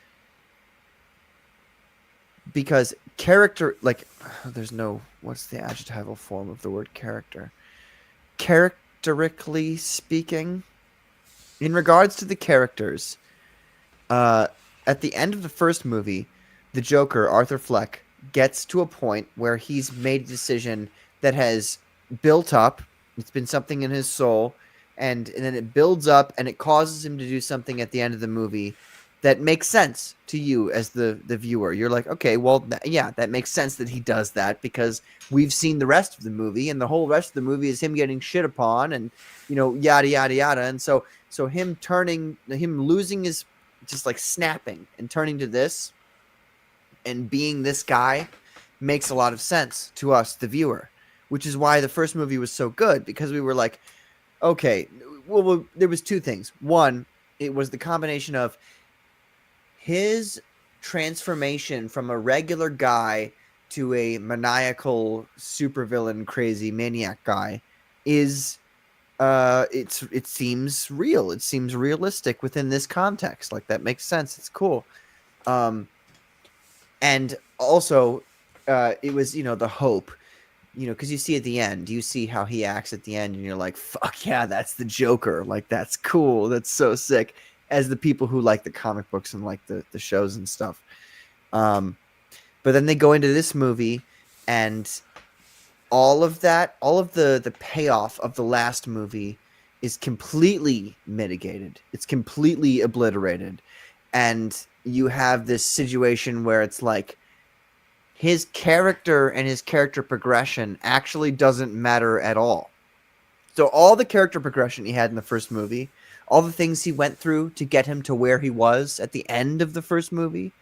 character, like, there's no, what's the adjectival form of the word character? Characterically speaking, in regards to the characters, at the end of the first movie, the Joker, Arthur Fleck, gets to a point where he's made a decision that has built up. It's been something in his soul, and then it builds up, and it causes him to do something at the end of the movie that makes sense to you as the viewer. You're like, okay, well, that makes sense that he does that, because we've seen the rest of the movie, and the whole rest of the movie is him getting shit upon, and yada yada yada. And so him losing his, just like snapping and turning to this and being this guy makes a lot of sense to us, the viewer, which is why the first movie was so good, because we were like, okay, well, there was two things. One, it was the combination of his transformation from a regular guy to a maniacal supervillain, crazy maniac guy is, it seems real. It seems realistic within this context. Like, that makes sense. It's cool. And also, it was, the hope. you know, because you see at the end, you see how he acts at the end, and you're like, fuck yeah, that's the Joker. Like, that's cool. That's so sick. As the people who like the comic books and like the shows and stuff. But then they go into this movie, and all of the payoff of the last movie is completely mitigated. It's completely obliterated. And you have this situation where it's like his character and his character progression actually doesn't matter at all. So all the character progression he had in the first movie, all the things he went through to get him to where he was at the end of the first movie,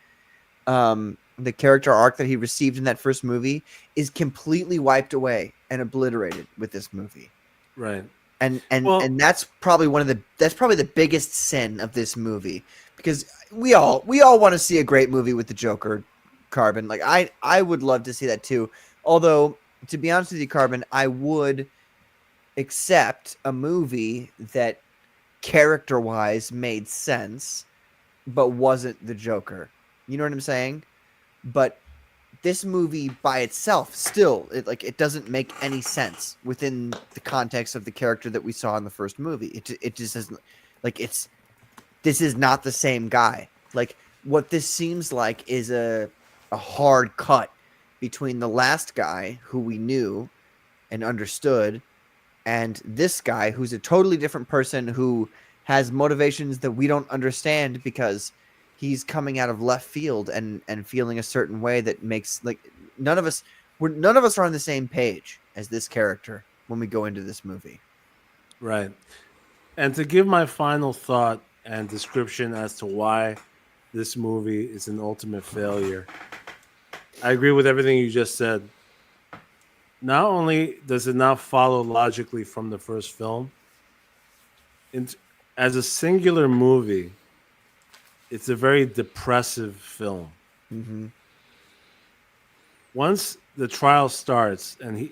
the character arc that he received in that first movie is completely wiped away and obliterated with this movie. Right. And Well- and that's probably the biggest sin of this movie, because we all want to see a great movie with the Joker, Carbon. Like I would love to see that too. Although, to be honest with you, Carbon, I would accept a movie that character-wise made sense but wasn't the Joker. You know what I'm saying? But this movie by itself still it doesn't make any sense within the context of the character that we saw in the first movie. It just doesn't, like, this is not the same guy. Like, what this seems like is a hard cut between the last guy who we knew and understood and this guy who's a totally different person who has motivations that we don't understand because he's coming out of left field and feeling a certain way that makes, like, none of us are on the same page as this character when we go into this movie. Right. And to give my final thought and description as to why this movie is an ultimate failure, I agree with everything you just said. Not only does it not follow logically from the first film, as a singular movie, it's a very depressive film. Mm-hmm. Once the trial starts and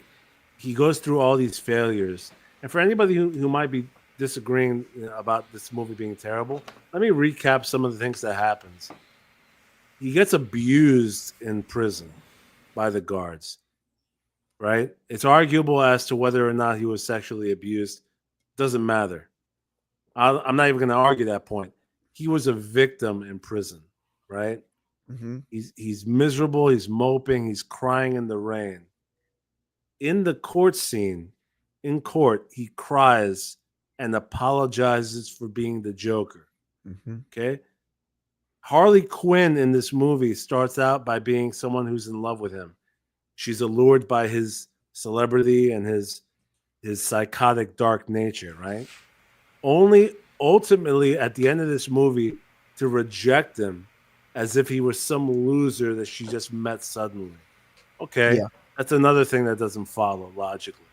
he goes through all these failures, and for anybody who might be disagreeing about this movie being terrible, let me recap some of the things that happens. He gets abused in prison by the guards, right? It's arguable as to whether or not he was sexually abused. Doesn't matter. I'm not even going to argue that point. He was a victim in prison, right? Mm-hmm. He's miserable. He's moping. He's crying in the rain. In the court scene, in court, he cries and apologizes for being the Joker. Mm-hmm. Okay? Harley Quinn in this movie starts out by being someone who's in love with him. She's allured by his celebrity and his psychotic dark nature, right? Only ultimately at the end of this movie to reject him as if he was some loser that she just met suddenly. Okay, Yeah. That's another thing that doesn't follow logically,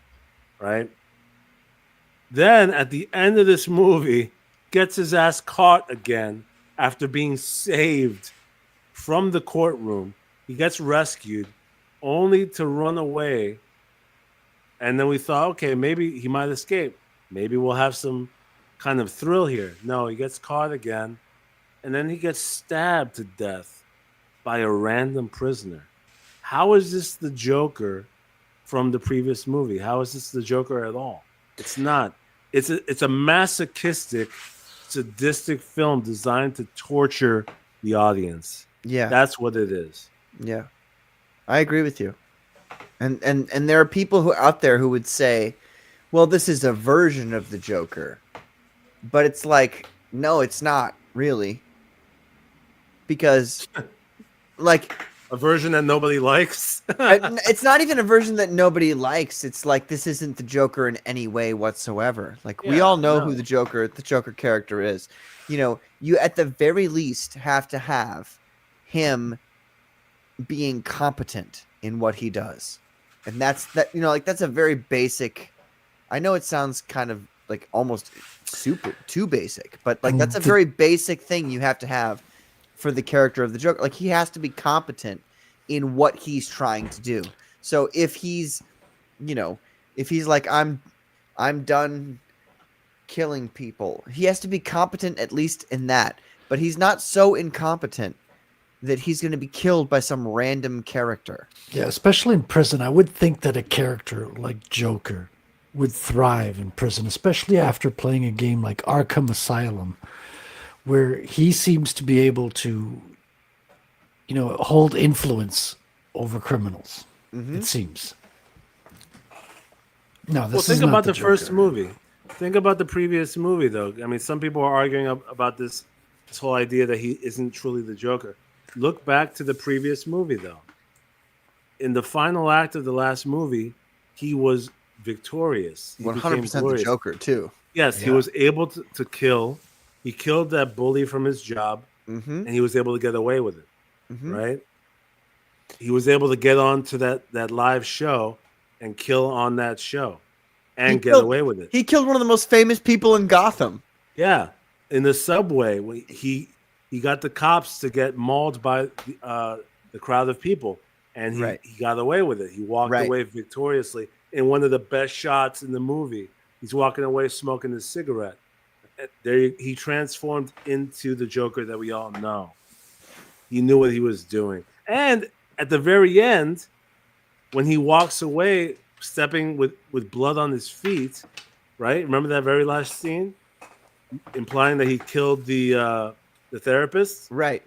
right? Then at the end of this movie, gets his ass caught again after being saved from the courtroom. He gets rescued only to run away. And then we thought, okay, maybe he might escape. Maybe we'll have some kind of thrill here. No, he gets caught again. And then he gets stabbed to death by a random prisoner. How is this the Joker from the previous movie? How is this the Joker at all? It's not. It's a masochistic, sadistic film designed to torture the audience. Yeah. That's what it is. Yeah. I agree with you. And there are people who out there who would say, well, this is a version of the Joker. But it's like, no, it's not really. Because, like, a version that nobody likes. it's not even a version that nobody likes. It's like, this isn't the Joker in any way whatsoever. Like, we all know who the Joker character is. You know, you at the very least have to have him being competent in what he does. And that's a very basic. I know it sounds kind of like almost super too basic, but like that's a very basic thing you have to have for the character of the Joker. Like, he has to be competent in what he's trying to do. So if he's like, I'm done killing people, he has to be competent at least in that. But he's not so incompetent that he's going to be killed by some random character. Yeah, especially in prison. I would think that a character like Joker would thrive in prison, especially after playing a game like Arkham Asylum, where he seems to be able to, hold influence over criminals. It seems. No, Well, this think is not about the the first Joker. movie. Think about the previous movie, though. I mean, some people are arguing about this whole idea that he isn't truly the Joker. Look back to the previous movie, though. In the final act of the last movie, he was victorious. He 100% became the glorious. Joker, too. Yes, he Yeah. was able to kill. He killed that bully from his job, Mm-hmm. and he was able to get away with it. Mm-hmm. Right? He was able to get on to that live show and kill on that show and get away with it. He killed one of the most famous people in Gotham. Yeah, in the subway, when he got the cops to get mauled by the crowd of people, and he got away with it. He walked away victoriously in one of the best shots in the movie. He's walking away smoking his cigarette. There, he transformed into the Joker that we all know. He knew what he was doing, and at the very end, when he walks away, stepping with blood on his feet, right? Remember that very last scene, implying that he killed the therapist. Right.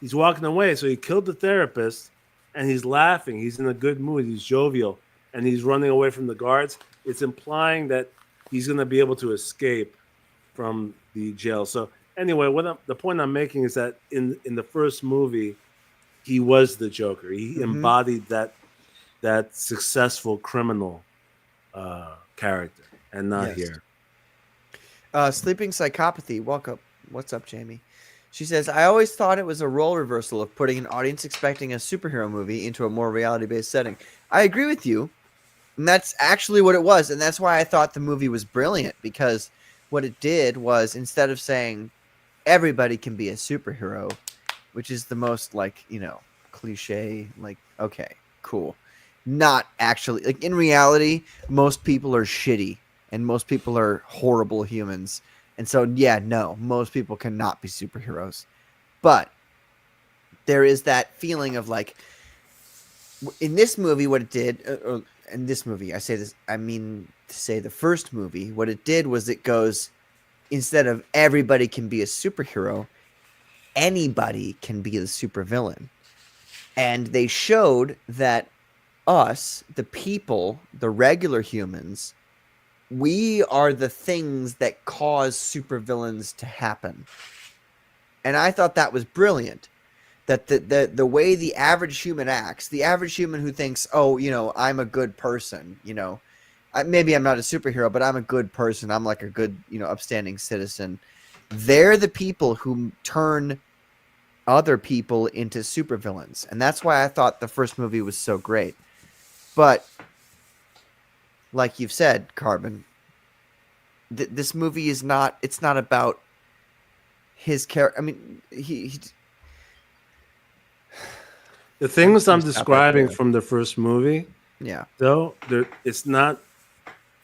He's walking away, so he killed the therapist, and he's laughing. He's in a good mood. He's jovial, and he's running away from the guards. It's implying that he's going to be able to escape from the jail. So anyway, the point I'm making is that in the first movie, he was the Joker. He embodied that successful criminal character, and not here. Sleeping Psychopathy, welcome. What's up, Jamie? She says, I always thought it was a role reversal of putting an audience expecting a superhero movie into a more reality-based setting. I agree with you. And that's actually what it was. And that's why I thought the movie was brilliant, because what it did was, instead of saying everybody can be a superhero, which is the most, cliche, okay, cool. Not actually. In reality, most people are shitty, and most people are horrible humans. And so, most people cannot be superheroes. But there is that feeling of in this movie, what it did, in this movie, I mean to say the first movie, what it did was it goes, instead of everybody can be a superhero, anybody can be the supervillain. And they showed that us, the people, the regular humans, we are the things that cause supervillains to happen. And I thought that was brilliant. That the way the average human acts, the average human who thinks, I'm a good person, maybe I'm not a superhero, but I'm a good person. I'm like a good, upstanding citizen. They're the people who turn other people into supervillains. And that's why I thought the first movie was so great. But like you've said, Carbon, this movie is not, it's not about his character. I mean, the things I'm describing from the first movie, though, it's not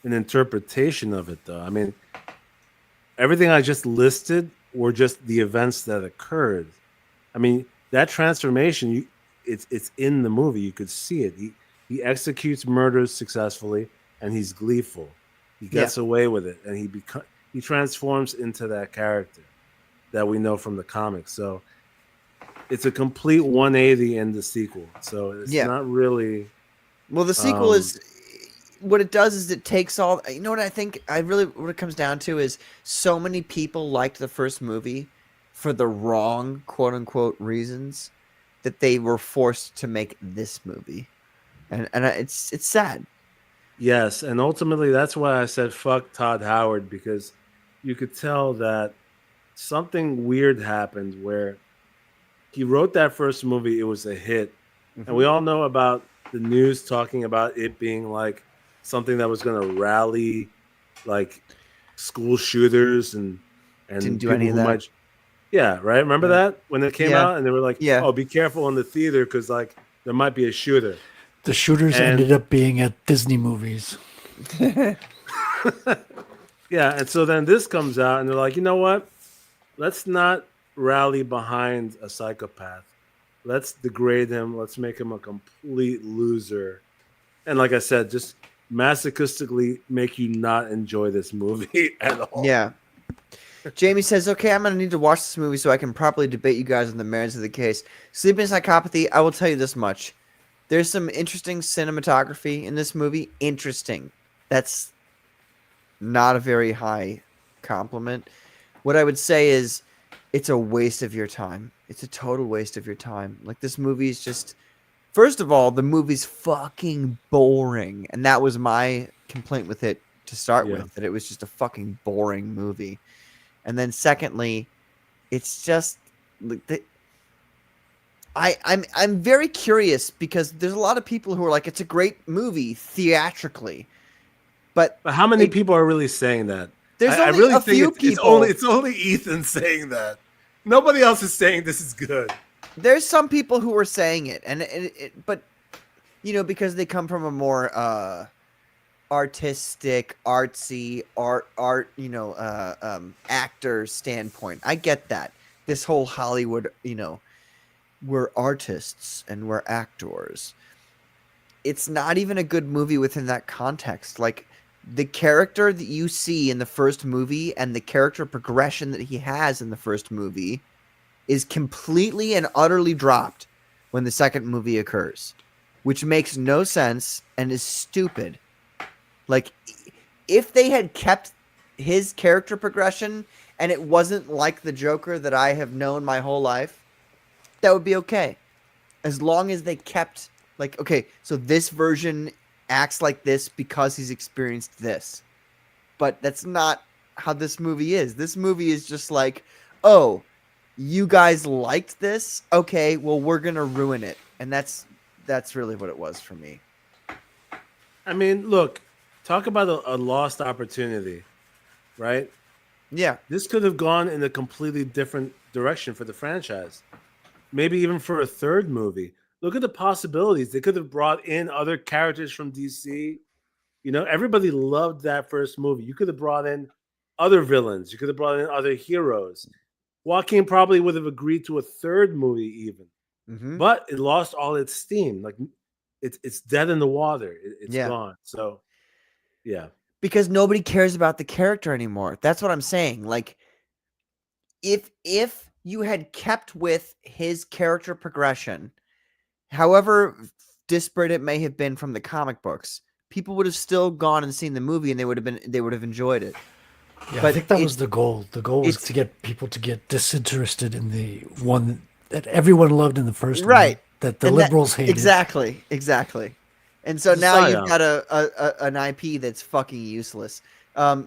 an interpretation of it, though. I mean, everything I just listed were just the events that occurred. I mean, that transformation, it's in the movie. You could see it. He executes murders successfully, and he's gleeful. He gets away with it, and he transforms into that character that we know from the comics. So it's a complete 180 in the sequel. So it's not really. Well, the sequel is what it does is it takes all. You know what I think? What it comes down to is so many people liked the first movie for the wrong quote unquote reasons that they were forced to make this movie, and it's sad. Yes, and ultimately that's why I said fuck Todd Howard, because you could tell that something weird happened where he wrote that first movie. It was a hit, and we all know about the news talking about it being like something that was going to rally like school shooters and didn't do any of that. Right. Remember that when it came out and they were like, "Oh, be careful in the theater because like there might be a shooter." The shooters ended up being at Disney movies. Yeah, and so then this comes out, and they're like, you know what? Let's not rally behind a psychopath. Let's degrade him. Let's make him a complete loser. And like I said, just masochistically make you not enjoy this movie at all. Yeah. Jamie says, okay, I'm going to need to watch this movie so I can properly debate you guys on the merits of the case. Sleeping Psychopathy, I will tell you this much. There's some interesting cinematography in this movie. Interesting. That's not a very high compliment. What I would say is it's a waste of your time. It's a total waste of your time. Like, this movie is just... First of all, the movie's fucking boring. And that was my complaint with it to start with. That it was just a fucking boring movie. And then secondly, it's just... I'm very curious because there's a lot of people who are like, it's a great movie theatrically. But how many people are really saying that? There's I only really a think few people. It's only Ethan saying that. Nobody else is saying this is good. There's some people who are saying it, but you know, because they come from a more artistic, artsy, actor standpoint. I get that. This whole Hollywood, we're artists and we're actors. It's not even a good movie within that context. Like, the character that you see in the first movie and the character progression that he has in the first movie is completely and utterly dropped when the second movie occurs, which makes no sense and is stupid. Like, if they had kept his character progression and it wasn't like the Joker that I have known my whole life, that would be okay. As long as they kept, like, okay, so this version acts like this because he's experienced this. But that's not how this movie is. This movie is just like, oh, you guys liked this? Okay, well, we're going to ruin it. And that's really what it was for me. I mean, look, talk about a lost opportunity, right? Yeah. This could have gone in a completely different direction for the franchise. Maybe even for a third movie. Look at the possibilities. They could have brought in other characters from DC. Everybody loved that first movie. You could have brought in other villains. You could have brought in other heroes. Joaquin probably would have agreed to a third movie even. Mm-hmm. But it lost all its steam. Like, it's dead in the water. It's gone. So, yeah. Because nobody cares about the character anymore. That's what I'm saying. Like, if you had kept with his character progression, however disparate it may have been from the comic books, people would have still gone and seen the movie and they would have enjoyed it. Yeah, but I think that was the goal. The goal was to get people to get disinterested in the one that everyone loved in the first one. Right. That the liberals hated. Exactly. And so now you've got an IP that's fucking useless.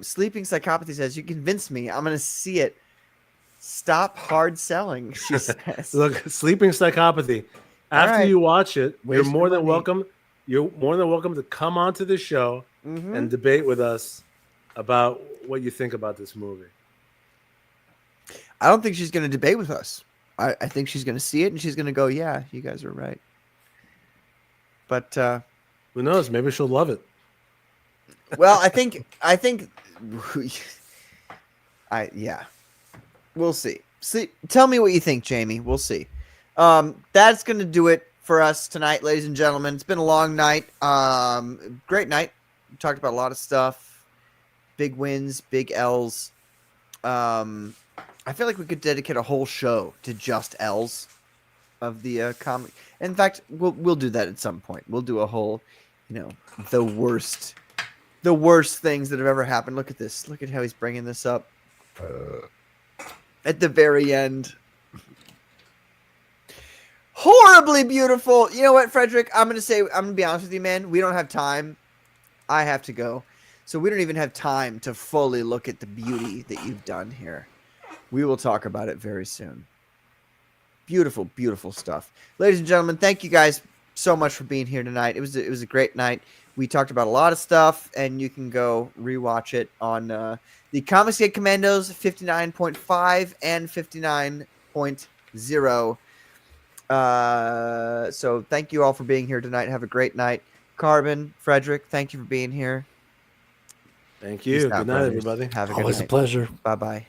Sleeping Psychopathy says, you convinced me. I'm going to see it. Stop hard selling, she says. Look, Sleeping Psychopathy. After you watch it, you're more than welcome. You're more than welcome to come onto the show and debate with us about what you think about this movie. I don't think she's going to debate with us. I think she's going to see it and she's going to go, yeah, you guys are right. But who knows? Maybe she'll love it. Well, I think we'll see. Tell me what you think, Jamie. We'll see. That's going to do it for us tonight, ladies and gentlemen. It's been a long night. Great night. We talked about a lot of stuff. Big wins, big L's. I feel like we could dedicate a whole show to just L's of the comic. In fact, we'll do that at some point. We'll do a whole, the worst things that have ever happened. Look at this. Look at how he's bringing this up at the very end. Horribly beautiful. You know what, Frederick? I'm going to be honest with you, man. We don't have time. I have to go. So we don't even have time to fully look at the beauty that you've done here. We will talk about it very soon. Beautiful, beautiful stuff. Ladies and gentlemen, thank you guys so much for being here tonight. It was a great night. We talked about a lot of stuff, and you can go rewatch it on the Comicsgate Commandos 59.5 and 59.0. So thank you all for being here tonight. Have a great night. Carbon, Frederick, thank you for being here. Thank you. Good night, everybody. Have a good night. Always a pleasure. Bye-bye.